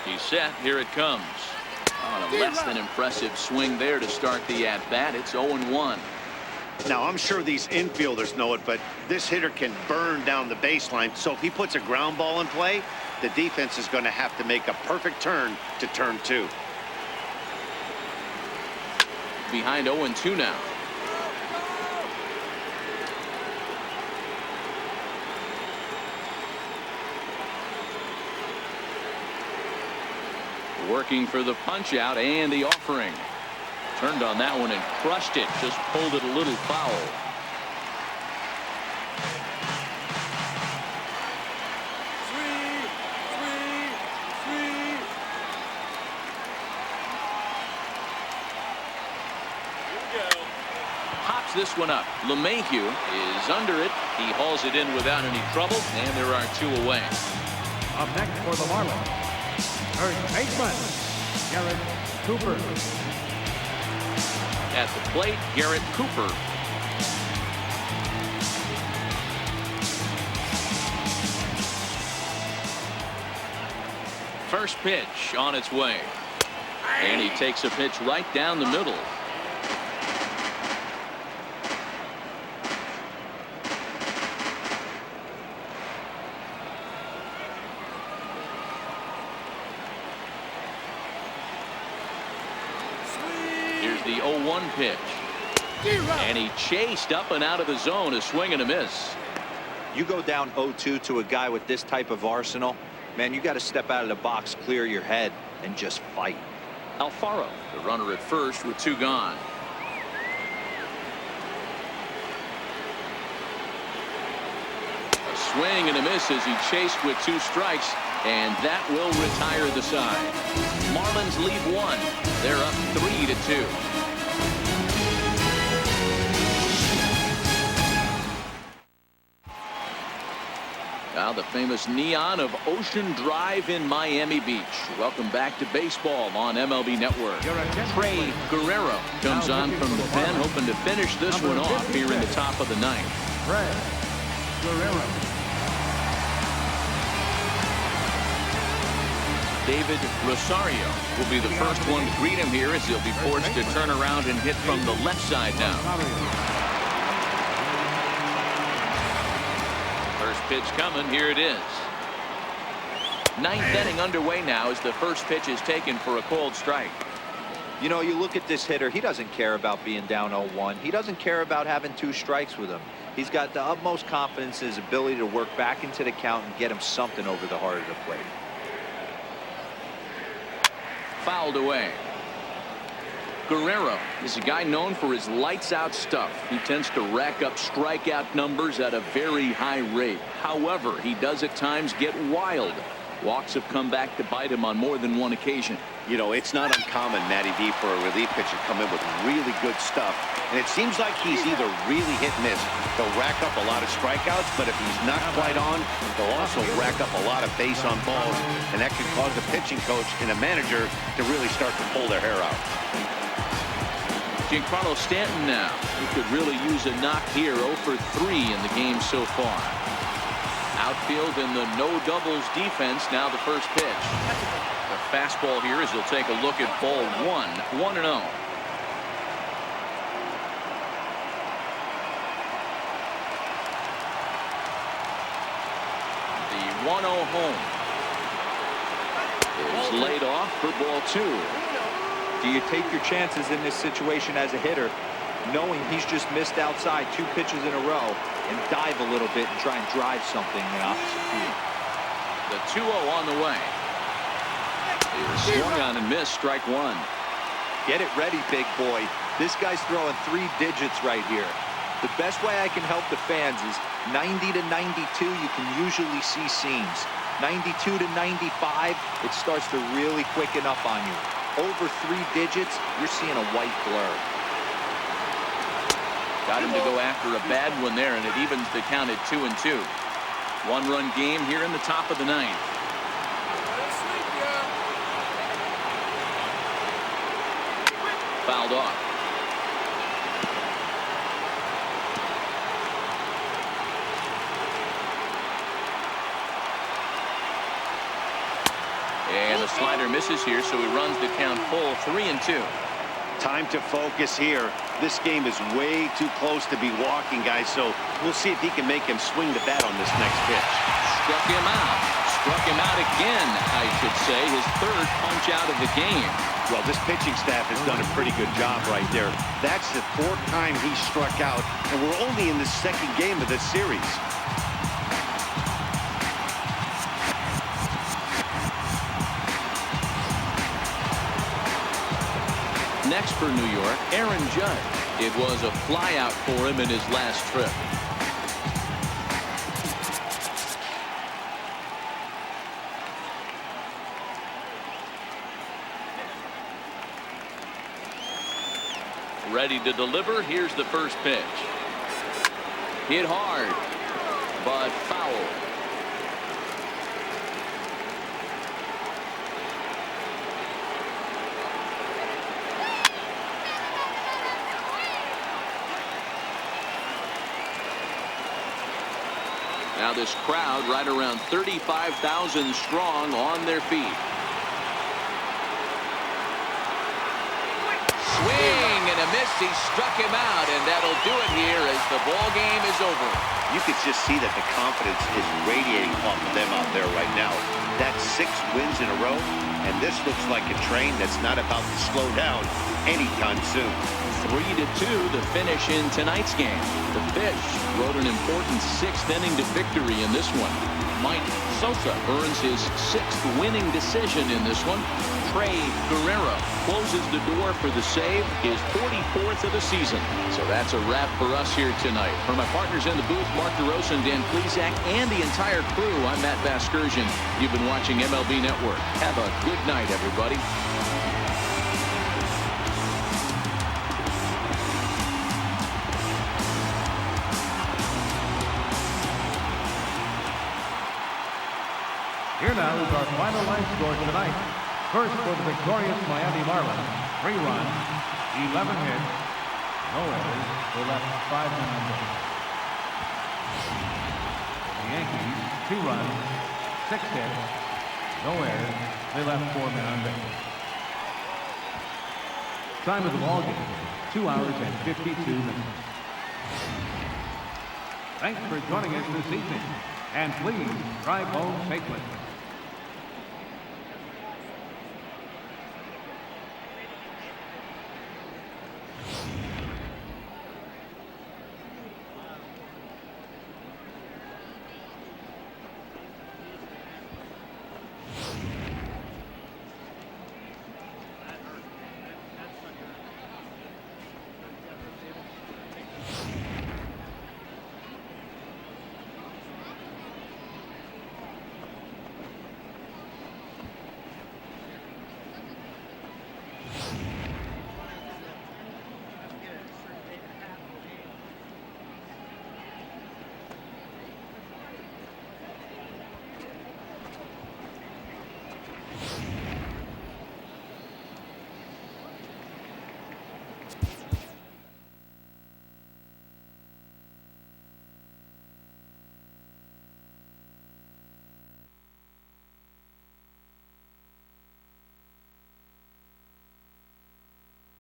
Speaker 1: He's set. Here it comes. On a less than impressive swing there to start the at-bat. It's 0-1.
Speaker 2: Now, I'm sure these infielders know it, but this hitter can burn down the baseline. So if he puts a ground ball in play, the defense is going to have to make a perfect turn to turn 2.
Speaker 1: Behind 0-2 now. Working for the punch out and the offering. Turned on that one and crushed it. Just pulled it a little foul. Pops this one up. LeMahieu is under it. He hauls it in without any trouble, and there are 2 away.
Speaker 3: Up next for the Marlins, third baseman, Garrett Cooper.
Speaker 1: At the plate, Garrett Cooper. First pitch on its way. And he takes a pitch right down the middle. Here's the 0-1 pitch. And he chased up and out of the zone, a swing and a miss.
Speaker 4: You go down 0-2 to a guy with this type of arsenal, man, you got to step out of the box, clear your head, and just fight.
Speaker 1: Alfaro, the runner at first with 2 gone. A swing and a miss as he chased with 2 strikes, and that will retire the side. Marlins lead 1. They're up 3-2. Now the famous neon of Ocean Drive in Miami Beach. Welcome back to baseball on MLB Network. Trey Guerrero comes on from the pen, hoping to finish this one off here in the top of the 9th.
Speaker 3: Trey Guerrero.
Speaker 1: David Rosario will be the first one to greet him here as he'll be forced to turn around and hit from the left side now. First pitch coming. Here it is. 9th inning underway now as the first pitch is taken for a cold strike.
Speaker 4: You know, you look at this hitter, he doesn't care about being down 0-1. He doesn't care about having 2 strikes with him. He's got the utmost confidence in his ability to work back into the count and get him something over the heart of the plate.
Speaker 1: Fouled away. Guerrero is a guy known for his lights-out stuff. He tends to rack up strikeout numbers at a very high rate. However, he does at times get wild. Walks have come back to bite him on more than one occasion.
Speaker 2: You know, it's not uncommon, Matty B, for a relief pitcher to come in with really good stuff. And it seems like he's either really hit and miss. He'll rack up a lot of strikeouts, but if he's not quite on, he'll also rack up a lot of base on balls. And that could cause the pitching coach and a manager to really start to pull their hair out.
Speaker 1: Giancarlo Stanton now. He could really use a knock here. 0 for 3 in the game so far. Outfield in the no doubles defense. Now the first pitch. The fastball here as he'll take a look at ball 1. 1-0. The 1-0 home is laid off for ball 2.
Speaker 4: Do you take your chances in this situation as a hitter, knowing he's just missed outside 2 pitches in a row, and dive a little bit and try and drive something in the opposite field?
Speaker 1: The 2-0 on the way. He was swung on and missed. Strike 1.
Speaker 4: Get it ready, big boy. This guy's throwing 3 digits right here. The best way I can help the fans is 90 to 92. You can usually see seams. 92 to 95, it starts to really quicken up on you. Over 3 digits, you're seeing a white blur.
Speaker 1: Got him to go after a bad one there, and it evens the count at 2-2. One-run game here in the top of the 9th. Fouled off. And the slider misses here, so he runs the count full 3-2.
Speaker 2: Time to focus here. This game is way too close to be walking, guys, so we'll see if he can make him swing the bat on this next pitch.
Speaker 1: Struck him out. Struck him out again, I should say. His 3rd punch out of the game.
Speaker 2: Well, this pitching staff has done a pretty good job right there. That's the 4th time he struck out, and we're only in the 2nd game of this series.
Speaker 1: Next for New York, Aaron Judge. It was a flyout for him in his last trip. Ready to deliver. Here's the first pitch. Hit hard, but foul. Now this crowd right around 35,000 strong on their feet. Swing and a miss. He struck him out, and that'll do it here as the ball game is over.
Speaker 2: You could just see that the confidence is radiating off of them out there right now. That's 6 wins in a row, and this looks like a train that's not about to slow down anytime soon.
Speaker 1: 3-2 the finish in tonight's game. The Fish wrote an important 6th inning to victory in this one. Mike Sosa earns his 6th winning decision in this one. Trey Guerrero closes the door for the save, his 44th of the season. So that's a wrap for us here tonight. For my partners in the booth, Mark DeRosa and Dan Plesac, and the entire crew, I'm Matt Vasgersian. You've been watching MLB Network. Have a good night, everybody.
Speaker 3: Here now is our final line score tonight. First for the victorious Miami Marlins, 3 runs, 11 hits, no errors. They left 5 men on base. The Yankees, 2 runs, 6 hits, no errors. They left 4 men on base. Time of the ball game, 2 hours and 52 minutes. Thanks for joining us this evening, and please drive home safely.